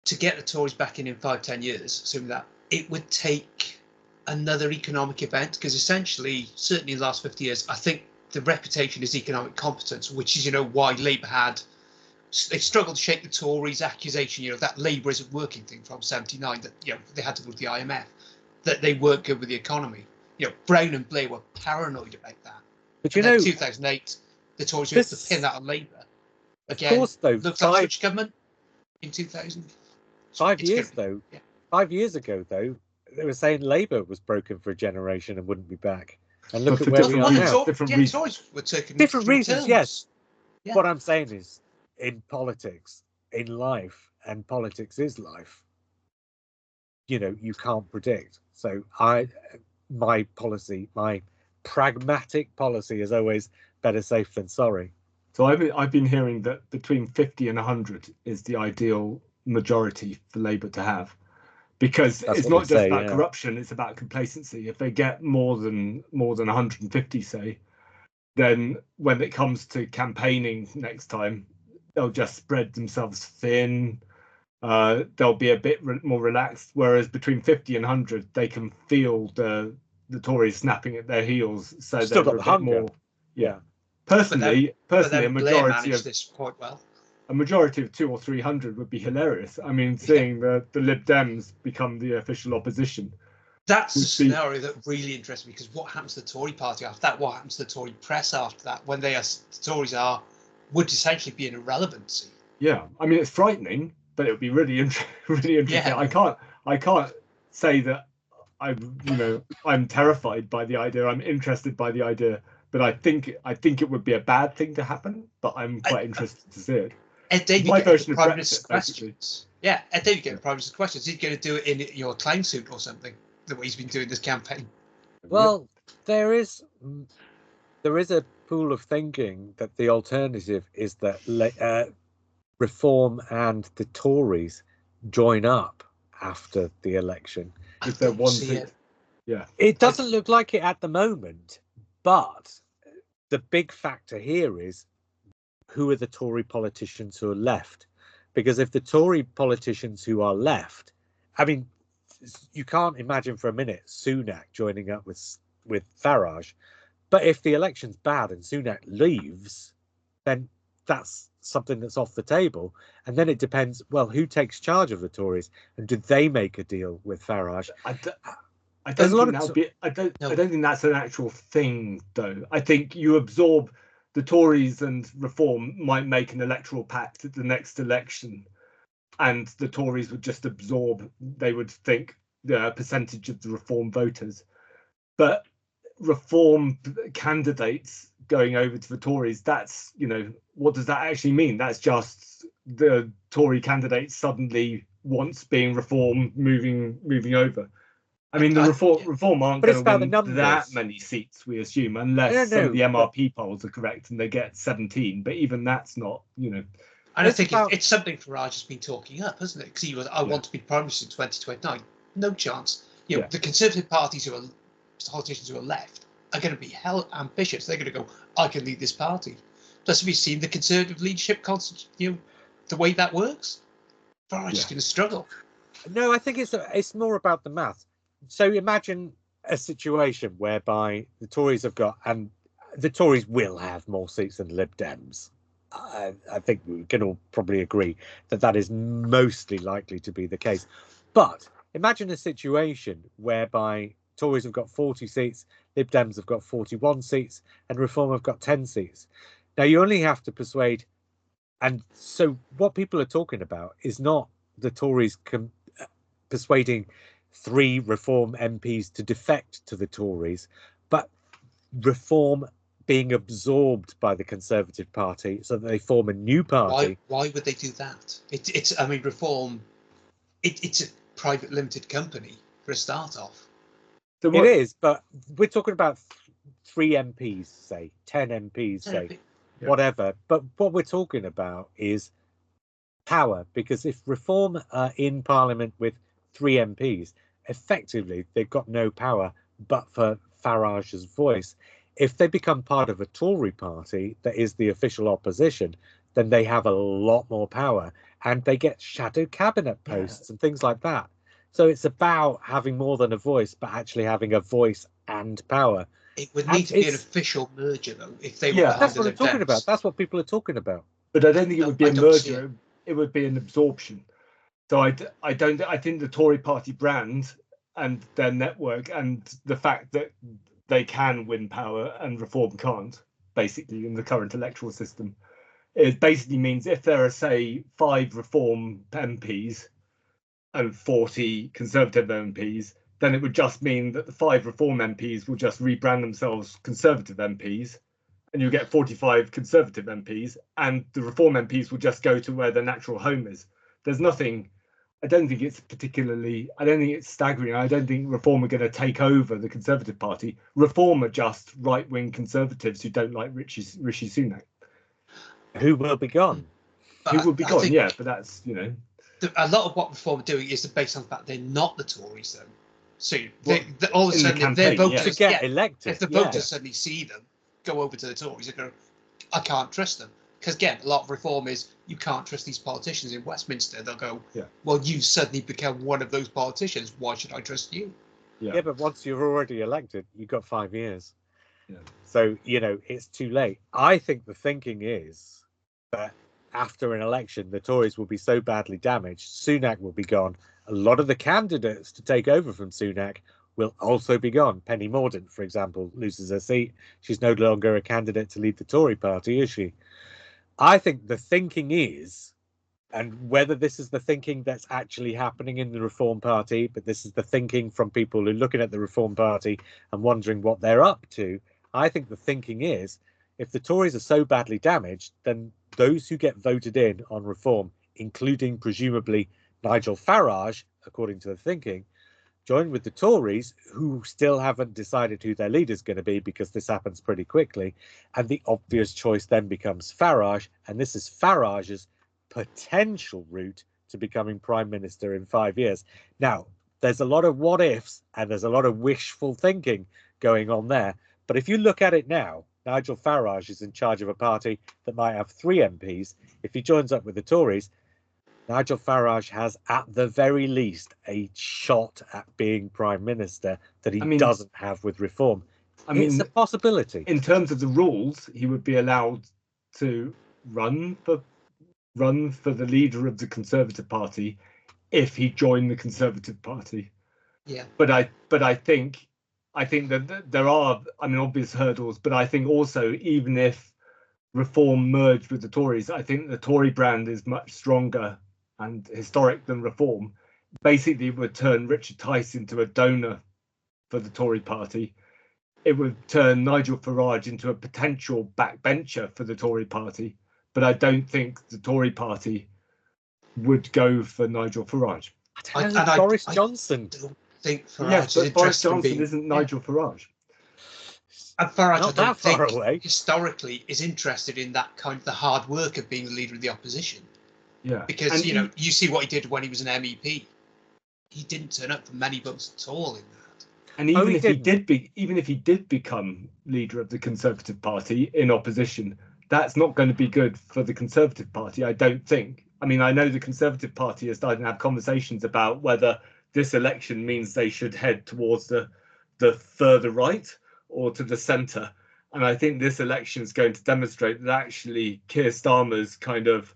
to get the Tories back in 5-10 years, assuming that, it would take another economic event, because essentially, certainly in the last 50 years, I think the reputation is economic competence, which is, you know, why Labour they struggled to shake the Tories' accusation, you know, that Labour isn't working thing from 79, that, you know, they had to go to the IMF, that they weren't good with the economy. You know, Brown and Blair were paranoid about that. But you know, 2008, the Tories were able to pin that on Labour. Again, of course, though, looked at Switch government in 2000. 5 years, though. Yeah. 5 years ago, though, they were saying Labour was broken for a generation and wouldn't be back. And look at where we are now. Different reasons. Were taking different reasons, terms. Yes. Yeah. What I'm saying is, in politics, in life, and politics is life, you know, you can't predict. So my pragmatic policy is always better safe than sorry. So I've been hearing that between 50 and 100 is the ideal majority for Labour to have, because it's not just about corruption, it's about complacency. If they get more than 150, say, then when it comes to campaigning next time, they'll just spread themselves thin. They'll be a bit more relaxed. Whereas between 50 and 100, they can feel the Tories snapping at their heels. So still they're got the hunger. Yeah. Personally, a majority of this quite well. A majority of 200 or 300 would be hilarious. I mean, seeing the Lib Dems become the official opposition. That's a scenario that really interests me, because what happens to the Tory party after that? What happens to the Tory press after that, when the Tories would essentially be an irrelevancy? Yeah, I mean, it's frightening, but it would be really interesting. Yeah. I can't say that I'm terrified by the idea. I'm interested by the idea, but I think it would be a bad thing to happen. But I'm quite interested to see it. Ed Davey my version of Prime Minister's questions. Yeah, Ed Davey getting Prime Minister's questions. He's going to do it in your clown suit or something, the way he's been doing this campaign. Well, there is a pool of thinking that the alternative is that Reform and the Tories join up after the election. If they're one thing. Yeah. It doesn't look like it at the moment, but the big factor here is, who are the Tory politicians who are left? Because if the Tory politicians who are left, I mean, you can't imagine for a minute Sunak joining up with Farage. But if the election's bad and Sunak leaves, then that's something that's off the table. And then it depends, well, who takes charge of the Tories, and do they make a deal with Farage? I don't think that's an actual thing, though. I think you absorb the Tories, and Reform might make an electoral pact at the next election, and the Tories would just absorb, they would think, the percentage of the Reform voters. But reform candidates going over to the Tories, that's, what does that actually mean? That's just the Tory candidates suddenly once being reform moving over. I mean, the reform aren't going to win that many seats, we assume, unless some of the MRP polls are correct and they get 17. But even that's not, And I think it's something Farage has been talking up, hasn't it? Because he was, I want to be Prime Minister in 2029. No chance. The Conservative parties politicians who are left are going to be hell ambitious. They're going to go, I can lead this party. Plus, have you seen the Conservative leadership, the way that works? Farage is going to struggle. No, I think it's more about the math. So imagine a situation whereby the Tories have got, and the Tories will have more seats than Lib Dems. I think we can all probably agree that is mostly likely to be the case. But imagine a situation whereby Tories have got 40 seats, Lib Dems have got 41 seats, and Reform have got 10 seats. Now, you only have to persuade. And so what people are talking about is not the Tories persuading 3 Reform MPs to defect to the Tories, but Reform being absorbed by the Conservative Party so that they form a new party. Why would they do that? Reform, it's a private limited company for a start off. It is, but we're talking about 3 MPs, say, 10 MPs, say, whatever. But what we're talking about is power, because if Reform are in Parliament with 3 MPs, effectively they've got no power but for Farage's voice. If they become part of a Tory party that is the official opposition, then they have a lot more power and they get shadow cabinet posts and things like that. So it's about having more than a voice, but actually having a voice and power. It would need to be an official merger, though. If they were that's what I'm talking about. That's what people are talking about. But I don't think it would be a merger. It would be an absorption. So I think the Tory party brand and their network and the fact that they can win power and Reform can't, basically, in the current electoral system, it basically means if there are, say, 5 Reform MPs and 40 Conservative MPs, then it would just mean that the 5 Reform MPs will just rebrand themselves Conservative MPs, and you'll get 45 Conservative MPs, and the Reform MPs will just go to where their natural home is. There's nothing. I don't think it's staggering. I don't think Reform are going to take over the Conservative Party. Reform are just right-wing Conservatives who don't like Rishi Sunak. Who will be gone? But that's, a lot of what Reform are doing is based on the fact they're not the Tories, though. So all of a sudden, their voters get elected. If the voters suddenly see them go over to the Tories, they go, I can't trust them. Because again, a lot of Reform is you can't trust these politicians in Westminster. They'll go, well, you've suddenly become one of those politicians. Why should I trust you? Yeah, but once you're already elected, you've got 5 years. Yeah. So, it's too late. I think the thinking is that after an election, the Tories will be so badly damaged, Sunak will be gone. A lot of the candidates to take over from Sunak will also be gone. Penny Mordaunt, for example, loses her seat. She's no longer a candidate to lead the Tory party, is she? I think the thinking is, and whether this is the thinking that's actually happening in the Reform Party, but this is the thinking from people who are looking at the Reform Party and wondering what they're up to, I think the thinking is, if the Tories are so badly damaged, then those who get voted in on Reform, including presumably Nigel Farage, according to the thinking, join with the Tories, who still haven't decided who their leader is going to be, because this happens pretty quickly. And the obvious choice then becomes Farage. And this is Farage's potential route to becoming Prime Minister in 5 years. Now, there's a lot of what ifs and there's a lot of wishful thinking going on there. But if you look at it now, Nigel Farage is in charge of a party that might have 3 MPs. If he joins up with the Tories, Nigel Farage has, at the very least, a shot at being Prime Minister that he doesn't have with Reform. It's a possibility. In terms of the rules, he would be allowed to run for the leader of the Conservative Party if he joined the Conservative Party. Yeah. But I think that there are, obvious hurdles. But I think also, even if Reform merged with the Tories, I think the Tory brand is much stronger and historic than Reform. Basically would turn Richard Tice into a donor for the Tory party. it would turn Nigel Farage into a potential backbencher for the Tory party. But I don't think the Tory party would go for Nigel Farage. Boris Johnson. I don't think Farage Yes, is but Boris interested in Johnson being, isn't Nigel Farage. And Farage, Not I that don't far think away. historically is interested in that kind of the hard work of being the leader of the opposition. Yeah, Because and you see what he did when he was an MEP. He didn't turn up for many votes at all in that. And even if he did become leader of the Conservative Party in opposition, that's not going to be good for the Conservative Party, I don't think. I mean, I know the Conservative Party is starting to have conversations about whether this election means they should head towards the further right or to the centre. And I think this election is going to demonstrate that actually Keir Starmer's kind of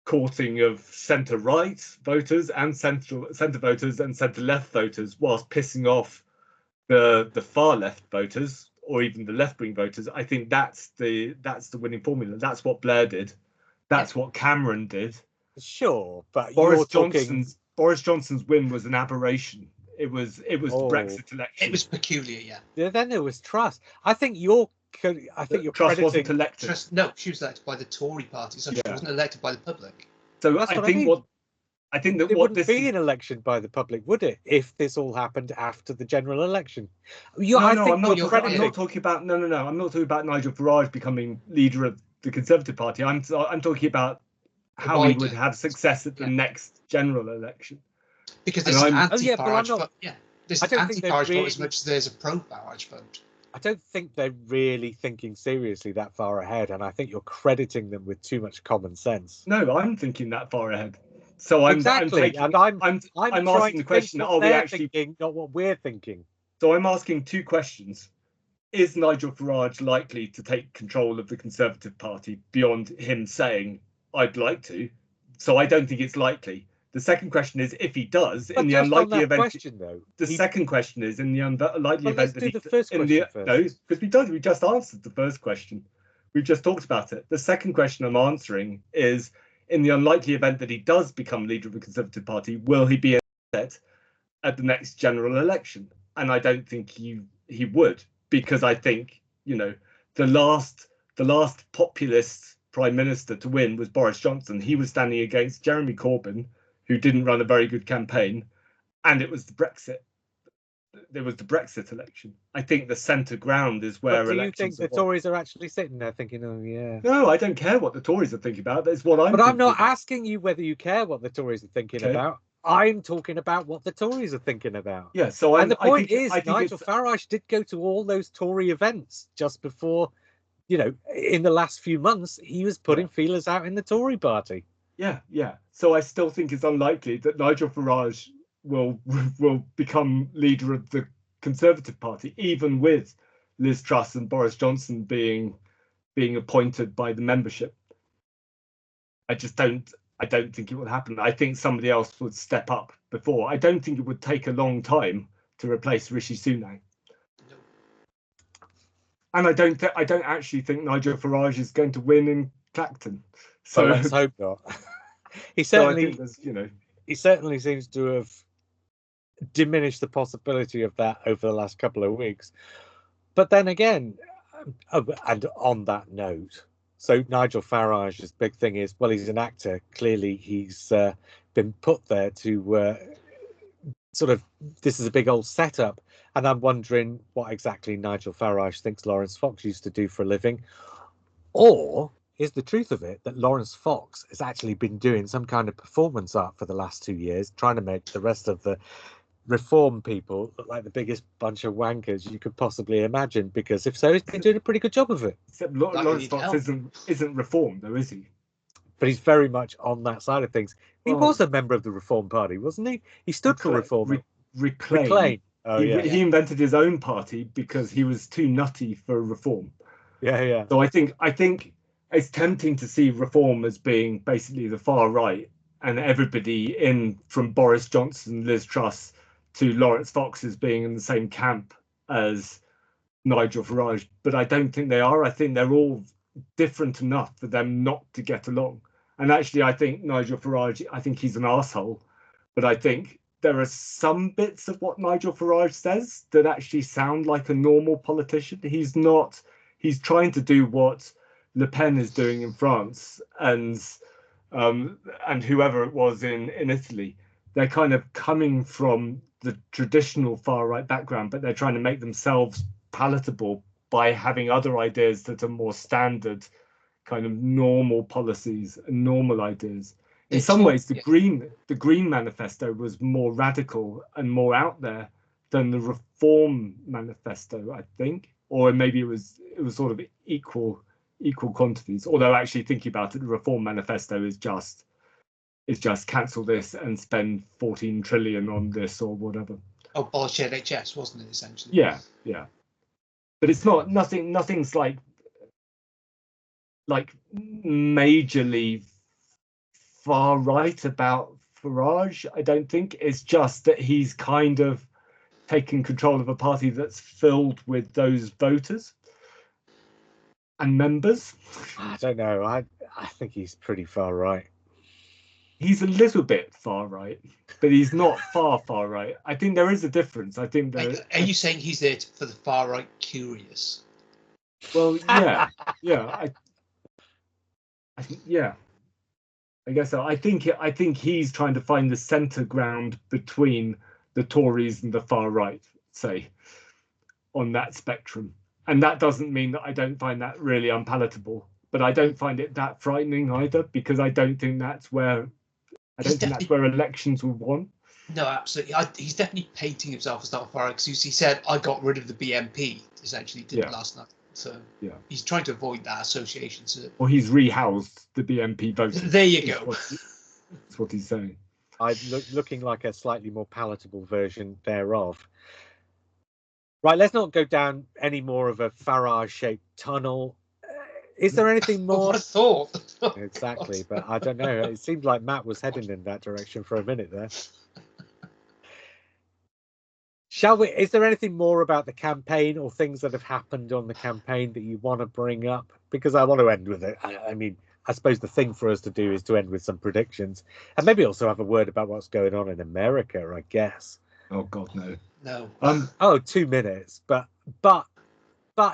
courting of centre right voters and centre voters and centre left voters, whilst pissing off the far left voters or even the left wing voters. I think that's the winning formula. That's what Blair did. That's what Cameron did. Sure, but Boris Johnson's win was an aberration. It was the Brexit election. It was peculiar, yeah. Yeah, then there was Truss. I think you're Truss wasn't elected. No, she was elected by the Tory party, so she wasn't elected by the public. So That's I what think I mean. It wouldn't be an election by the public, would it? If this all happened after the general election? I'm not talking about I'm not talking about Nigel Farage becoming leader of the Conservative Party. I'm talking about how he would have success at the next general election. Because there's an anti-Farage vote. There's an anti-Farage vote as much as there's a pro-Farage vote. I don't think they're really thinking seriously that far ahead, and I think you're crediting them with too much common sense. No, I'm thinking that far ahead. So I'm asking the question: are we actually thinking, not what we're thinking? So I'm asking two questions: is Nigel Farage likely to take control of the Conservative Party beyond him saying "I'd like to"? So I don't think it's likely. The second question is, if he does, in the unlikely event. Second question is, in the unlikely event that he. No, because we just answered the first question. We've just talked about it. The second question I'm answering is, in the unlikely event that he does become leader of the Conservative Party, will he be elected at the next general election? And I don't think he would, because I think, the last populist prime minister to win was Boris Johnson. He was standing against Jeremy Corbyn, who didn't run a very good campaign, and it was the Brexit. There was the Brexit election. I think the centre ground is where elections. Do you think the Tories are actually sitting there thinking, "Oh yeah"? No, I don't care what the Tories are thinking about. That's what I'm. But I'm not asking you whether you care what the Tories are thinking about. I'm talking about what the Tories are thinking about. Yeah. So the point is, Nigel Farage did go to all those Tory events just before, in the last few months, he was putting feelers out in the Tory party. Yeah. So I still think it's unlikely that Nigel Farage will become leader of the Conservative Party, even with Liz Truss and Boris Johnson being appointed by the membership. I don't think it would happen. I think somebody else would step up before. I don't think it would take a long time to replace Rishi Sunak. And I don't actually think Nigel Farage is going to win in Clacton. So let's hope not. He certainly seems to have diminished the possibility of that over the last couple of weeks. But then again, and on that note, so Nigel Farage's big thing is, well, he's an actor. Clearly, he's been put there to this is a big old setup. And I'm wondering what exactly Nigel Farage thinks Lawrence Fox used to do for a living. Or is the truth of it that Lawrence Fox has actually been doing some kind of performance art for the last 2 years, trying to make the rest of the reform people look like the biggest bunch of wankers you could possibly imagine? Because if so, he's been doing a pretty good job of it. Except Lawrence Fox isn't reformed, though, is he? But he's very much on that side of things. He was a member of the Reform Party, wasn't he? He stood for reform. Reclaim. Oh, he invented his own party because he was too nutty for reform. Yeah. So I think it's tempting to see reform as being basically the far right, and everybody from Boris Johnson, Liz Truss, to Lawrence Fox as being in the same camp as Nigel Farage. But I don't think they are. I think they're all different enough for them not to get along. And actually, I think Nigel Farage, I think he's an arsehole, but I think there are some bits of what Nigel Farage says that actually sound like a normal politician. He's not. He's trying to do what Le Pen is doing in France, and whoever it was in Italy. They're kind of coming from the traditional far right background, but they're trying to make themselves palatable by having other ideas that are more standard, kind of normal policies and normal ideas. In some ways, the Green Manifesto was more radical and more out there than the Reform Manifesto, I think, or maybe it was sort of equal quantities. Although actually thinking about it, the Reform Manifesto is just cancel this and spend 14 trillion on this or whatever. Abolish NHS, wasn't it, essentially? Yeah. But it's not nothing's like majorly far right about Farage. I don't think. It's just that he's kind of taken control of a party that's filled with those voters and members. I don't know. I think he's pretty far right. He's a little bit far right, but he's not far right. I think there is a difference. I think Are you saying he's there for the far right curious? Well, yeah. I think, yeah. I guess so. I think he's trying to find the centre ground between the Tories and the far right, say, on that spectrum. And that doesn't mean that I don't find that really unpalatable, but I don't find it that frightening either, because I don't think that's where elections were won. No, absolutely. He's definitely painting himself as not far right, because he said, I got rid of the BNP, essentially, did last night. So he's trying to avoid that association. Or he's rehoused the BNP voters. There you go. That's what he's saying. Looking like a slightly more palatable version thereof. Right, let's not go down any more of a Farage-shaped tunnel. Is there anything more? What a thought. Exactly, but I don't know. It seemed like Matt was heading in that direction for a minute there. Shall we? Is there anything more about the campaign or things that have happened on the campaign that you want to bring up? Because I want to end with it. I mean, I suppose the thing for us to do is to end with some predictions and maybe also have a word about what's going on in America, I guess. Oh God, no. No. 2 minutes. But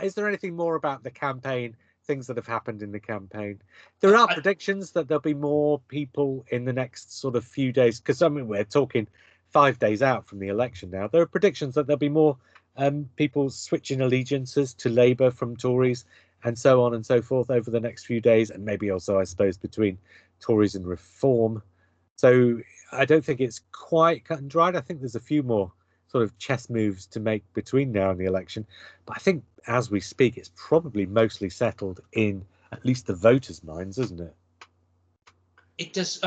is there anything more about the campaign? Things that have happened in the campaign? There are predictions that there'll be more people in the next sort of few days, because I mean we're talking 5 days out from the election now. There are predictions that there'll be more people switching allegiances to Labour from Tories and so on and so forth over the next few days, and maybe also, I suppose, between Tories and Reform. So I don't think it's quite cut and dried. I think there's a few more sort of chess moves to make between now and the election. But I think as we speak, it's probably mostly settled in at least the voters' minds, isn't it? It does,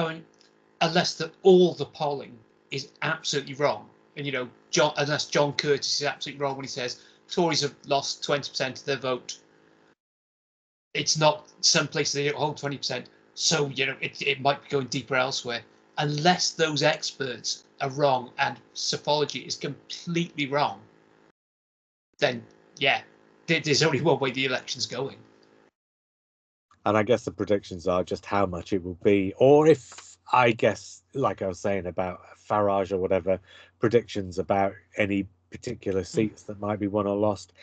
unless all the polling is absolutely wrong. And, unless John Curtis is absolutely wrong when he says Tories have lost 20% of their vote. It's not some places they don't hold 20%. So, it might be going deeper elsewhere. Unless those experts are wrong and psephology is completely wrong, then, there's only one way the election's going. And I guess the predictions are just how much it will be, or if, I guess, like I was saying about Farage or whatever, predictions about any particular seats that might be won or lost.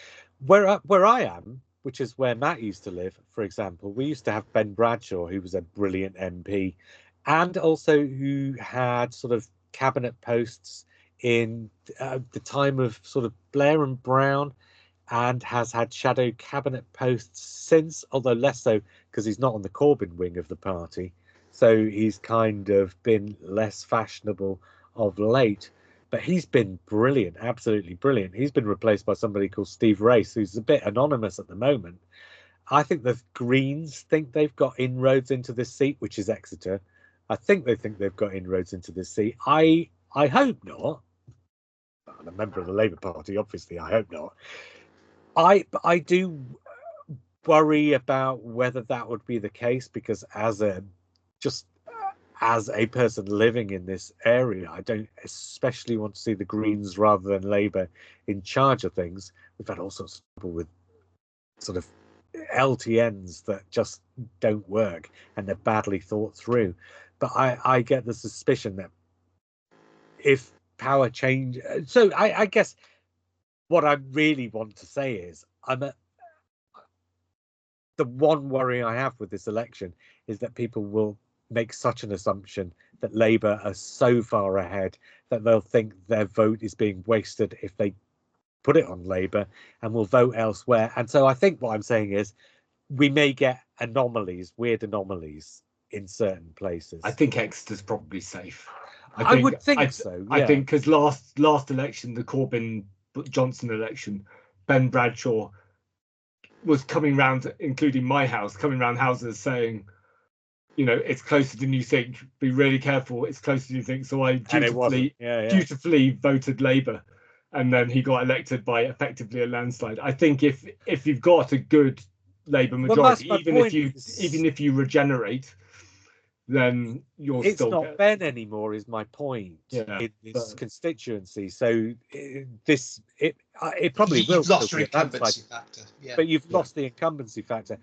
Where I am, which is where Matt used to live, for example, we used to have Ben Bradshaw, who was a brilliant MP, and also who had sort of cabinet posts in the time of sort of Blair and Brown, and has had shadow cabinet posts since, although less so because he's not on the Corbyn wing of the party. So he's kind of been less fashionable of late. But he's been brilliant, absolutely brilliant. He's been replaced by somebody called Steve Race, who's a bit anonymous at the moment. I think the Greens think they've got inroads into this seat, which is Exeter. I think they've got inroads into this seat. I hope not. I'm a member of the Labour Party, obviously. I hope not. I do worry about whether that would be the case, because as a person living in this area, I don't especially want to see the Greens rather than Labour in charge of things. We've had all sorts of trouble with sort of LTNs that just don't work and they're badly thought through. But I get the suspicion that if power change. So I guess what I really want to say is the one worry I have with this election is that people will make such an assumption that Labour are so far ahead that they'll think their vote is being wasted if they put it on Labour and will vote elsewhere. And so I think what I'm saying is we may get anomalies, weird anomalies in certain places. I think Exeter's probably safe. I would think so. Yeah. I think because last election, the Corbyn Johnson election, Ben Bradshaw was coming round, including my house, coming round houses saying, you know, it's closer than you think. Be really careful. It's closer than you think. So I dutifully voted Labour, and then he got elected by effectively a landslide. I think if you've got a good Labour majority, even if you regenerate, then it's still not Ben anymore. Is my point in this constituency. So it probably will. You've lost your incumbency factor, but you've lost the incumbency factor.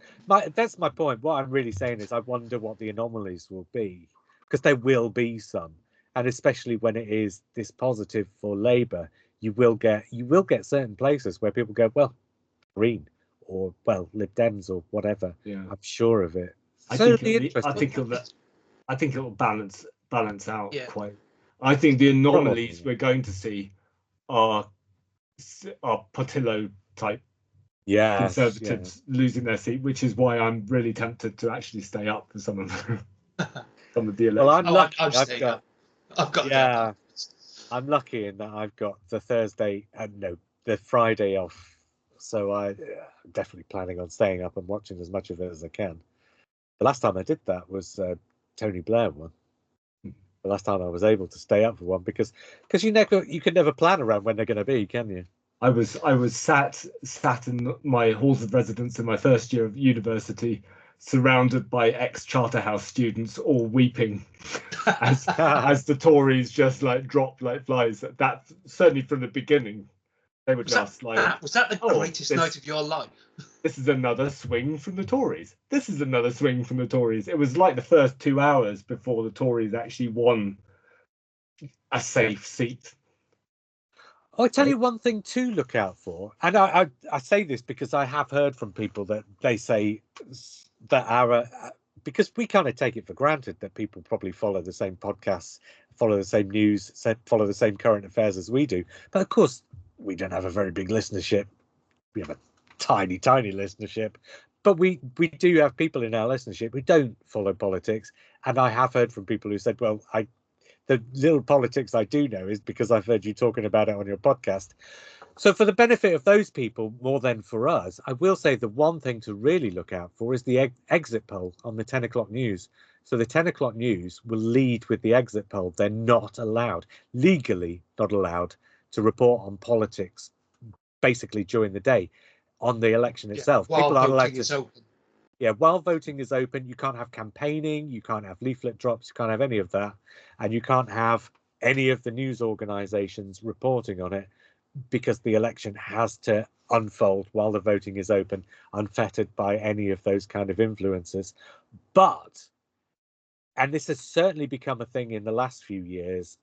That's my point. What I'm really saying is, I wonder what the anomalies will be, because there will be some, and especially when it is this positive for Labour, you will get certain places where people go, well, Green, or well, Lib Dems, or whatever. Yeah. I'm sure of it. I think it'll balance out quite. I think the anomalies we're going to see are Portillo type Conservatives losing their seat, which is why I'm really tempted to actually stay up for some of the election. Well, I'm lucky. I've got I'm lucky in that I've got the the Friday off, so I'm definitely planning on staying up and watching as much of it as I can. The last time I did that was Tony Blair one. The last time I was able to stay up for one, because you can never plan around when they're going to be, can you? I was sat in my halls of residence in my first year of university, surrounded by ex-Charterhouse students, all weeping as the Tories just like dropped like flies. That certainly from the beginning, they were was that the greatest night of your life? This is another swing from the Tories. This is another swing from the Tories. It was like the first 2 hours before the Tories actually won a safe seat. I tell you one thing to look out for, and I say this because I have heard from people that they say that because we kind of take it for granted that people probably follow the same podcasts, follow the same news, follow the same current affairs as we do. But of course, we don't have a very big listenership. We have a tiny listenership, but we do have people in our listenership who don't follow politics. And I have heard from people who said, well, the little politics I do know is because I've heard you talking about it on your podcast. So for the benefit of those people more than for us, I will say the one thing to really look out for is the exit poll on the 10 o'clock news. So the 10 o'clock news will lead with the exit poll. They're not legally not allowed to report on politics basically during the day on the election itself. While people aren't allowed is open. Yeah, while voting is open, you can't have campaigning, you can't have leaflet drops, you can't have any of that, and you can't have any of the news organisations reporting on it, because the election has to unfold while the voting is open, unfettered by any of those kind of influences. But, and this has certainly become a thing in the last few years,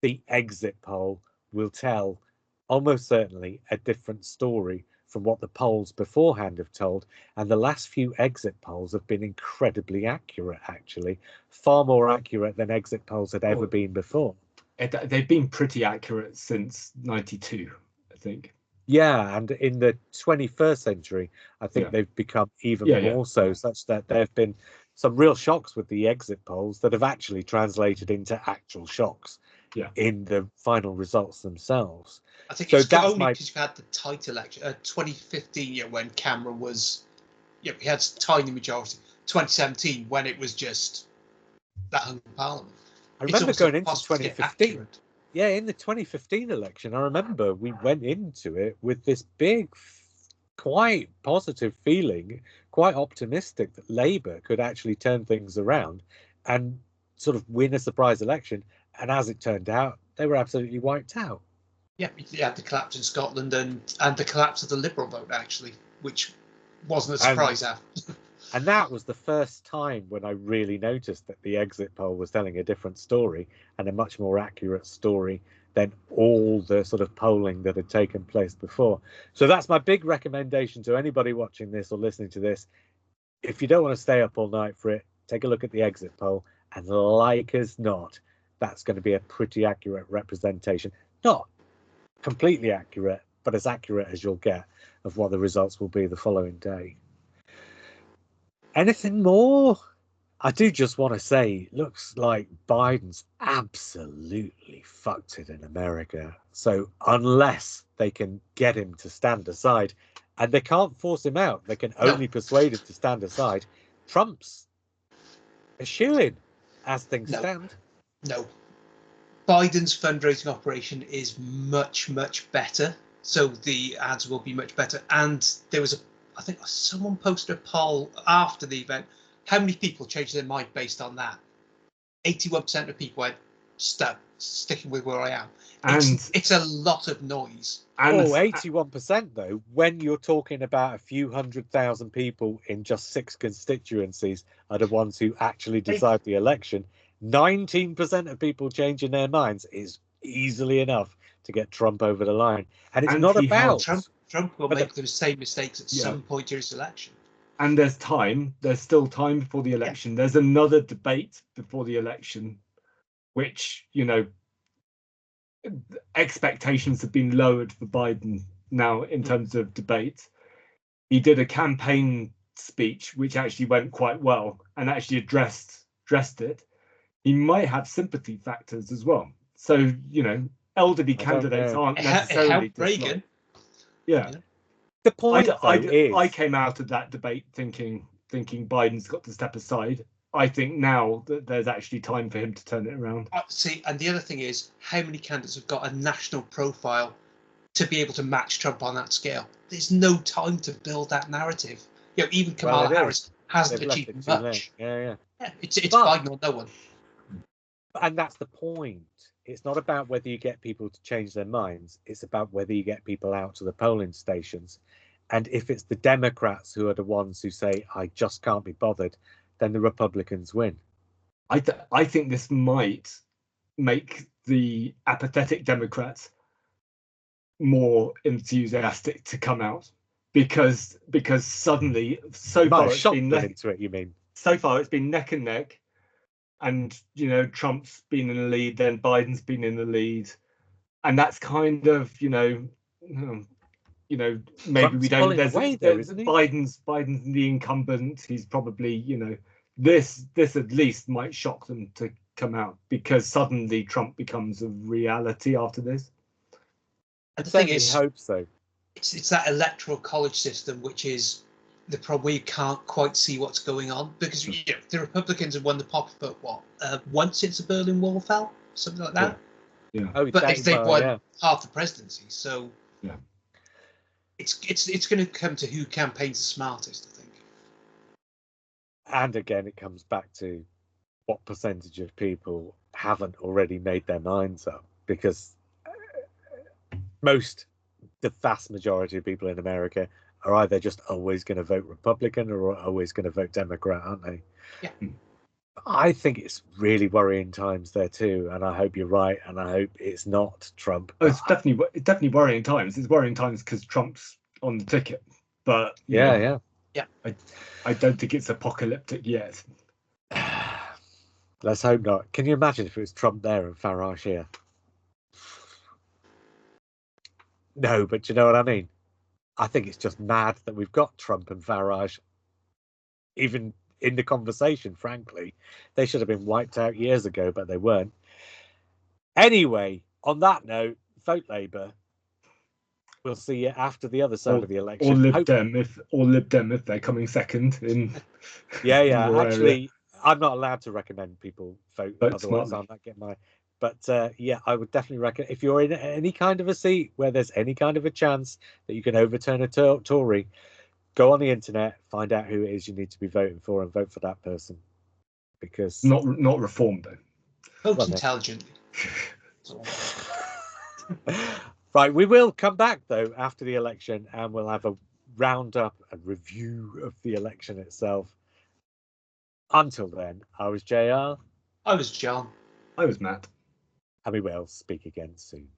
the exit poll will tell almost certainly a different story from what the polls beforehand have told. And the last few exit polls have been incredibly accurate, actually, far more accurate than exit polls had ever been before. They've been pretty accurate since 92, I think. Yeah, and in the 21st century, I think they've become even more so, such that there have been some real shocks with the exit polls that have actually translated into actual shocks in the final results themselves. I think it's only because you had the tight election, 2015, when Cameron was, he had a tiny majority. 2017, when it was just that hung in Parliament. I remember going into 2015. Yeah, in the 2015 election, I remember we went into it with this big, quite positive feeling, quite optimistic that Labour could actually turn things around and sort of win a surprise election. And as it turned out, they were absolutely wiped out. Yeah, you had the collapse in Scotland and the collapse of the Liberal vote, actually, which wasn't a surprise. And that was the first time when I really noticed that the exit poll was telling a different story and a much more accurate story than all the sort of polling that had taken place before. So that's my big recommendation to anybody watching this or listening to this. If you don't want to stay up all night for it, take a look at the exit poll, and like as not, that's going to be a pretty accurate representation. Not completely accurate, but as accurate as you'll get of what the results will be the following day. Anything more? I do just want to say, looks like Biden's absolutely fucked it in America. So unless they can get him to stand aside, and they can't force him out, they can only persuade him to stand aside, Trump's a shoo-in as things stand. No. Biden's fundraising operation is much, much better. So the ads will be much better. And there was I think someone posted a poll after the event. How many people changed their mind based on that? 81% of people went, sticking with where I am. It's a lot of noise. And 81% though, when you're talking about a few 100,000 people in just 6 constituencies are the ones who actually decide the election, 19% of people changing their minds is easily enough to get Trump over the line. And it's not about... Trump will make the same mistakes at some point during this election. And there's time. There's still time before the election. There's another debate before the election, which, you know, expectations have been lowered for Biden now in terms of debate. He did a campaign speech, which actually went quite well and actually addressed it. He might have sympathy factors as well. So, you know, elderly candidates aren't necessarily disliked. Yeah. The point is, I came out of that debate thinking Biden's got to step aside. I think now that there's actually time for him to turn it around. See, and the other thing is, how many candidates have got a national profile to be able to match Trump on that scale? There's no time to build that narrative. You know, even Kamala Harris hasn't achieved much. Yeah, it's Biden or no one. And that's the point. It's not about whether you get people to change their minds. It's about whether you get people out to the polling stations. And if it's the Democrats who are the ones who say, I just can't be bothered, then the Republicans win. I think this might make the apathetic Democrats more enthusiastic to come out because suddenly so far it's been neck and neck. And, you know, Trump's been in the lead, then Biden's been in the lead. And that's kind of, maybe Trump's we don't. Biden's the incumbent. He's probably, this at least might shock them to come out because suddenly Trump becomes a reality after this. And the thing is, hope so. It's that electoral college system, which is the problem where you can't quite see what's going on because the Republicans have won the popular vote once since the Berlin Wall fell, something like that. Yeah. But they've won half the presidency, so it's going to come to who campaigns the smartest, I think. And again, it comes back to what percentage of people haven't already made their minds up, because the vast majority of people in America are either just always going to vote Republican or always going to vote Democrat, aren't they? Yeah. I think it's really worrying times there too, and I hope you're right, and I hope it's not Trump. Oh, it's definitely worrying times. It's worrying times because Trump's on the ticket, but yeah. I don't think it's apocalyptic yet. Let's hope not. Can you imagine if it was Trump there and Farage here? No, but you know what I mean? I think it's just mad that we've got Trump and Farage even in the conversation, frankly. They should have been wiped out years ago, but they weren't. Anyway, on that note, vote Labour. We'll see you after the other side of the election. Or Lib Dem if they're coming second in. Yeah. In Actually, area. I'm not allowed to recommend people vote otherwise smartly. I'll not get my. But I would definitely recommend, if you're in any kind of a seat where there's any kind of a chance that you can overturn a Tory, go on the internet, find out who it is you need to be voting for, and vote for that person. Because not Reform though. Vote intelligently. Right, we will come back though after the election, and we'll have a roundup and review of the election itself. Until then, I was JR, I was John. I was Matt. and we will speak again soon.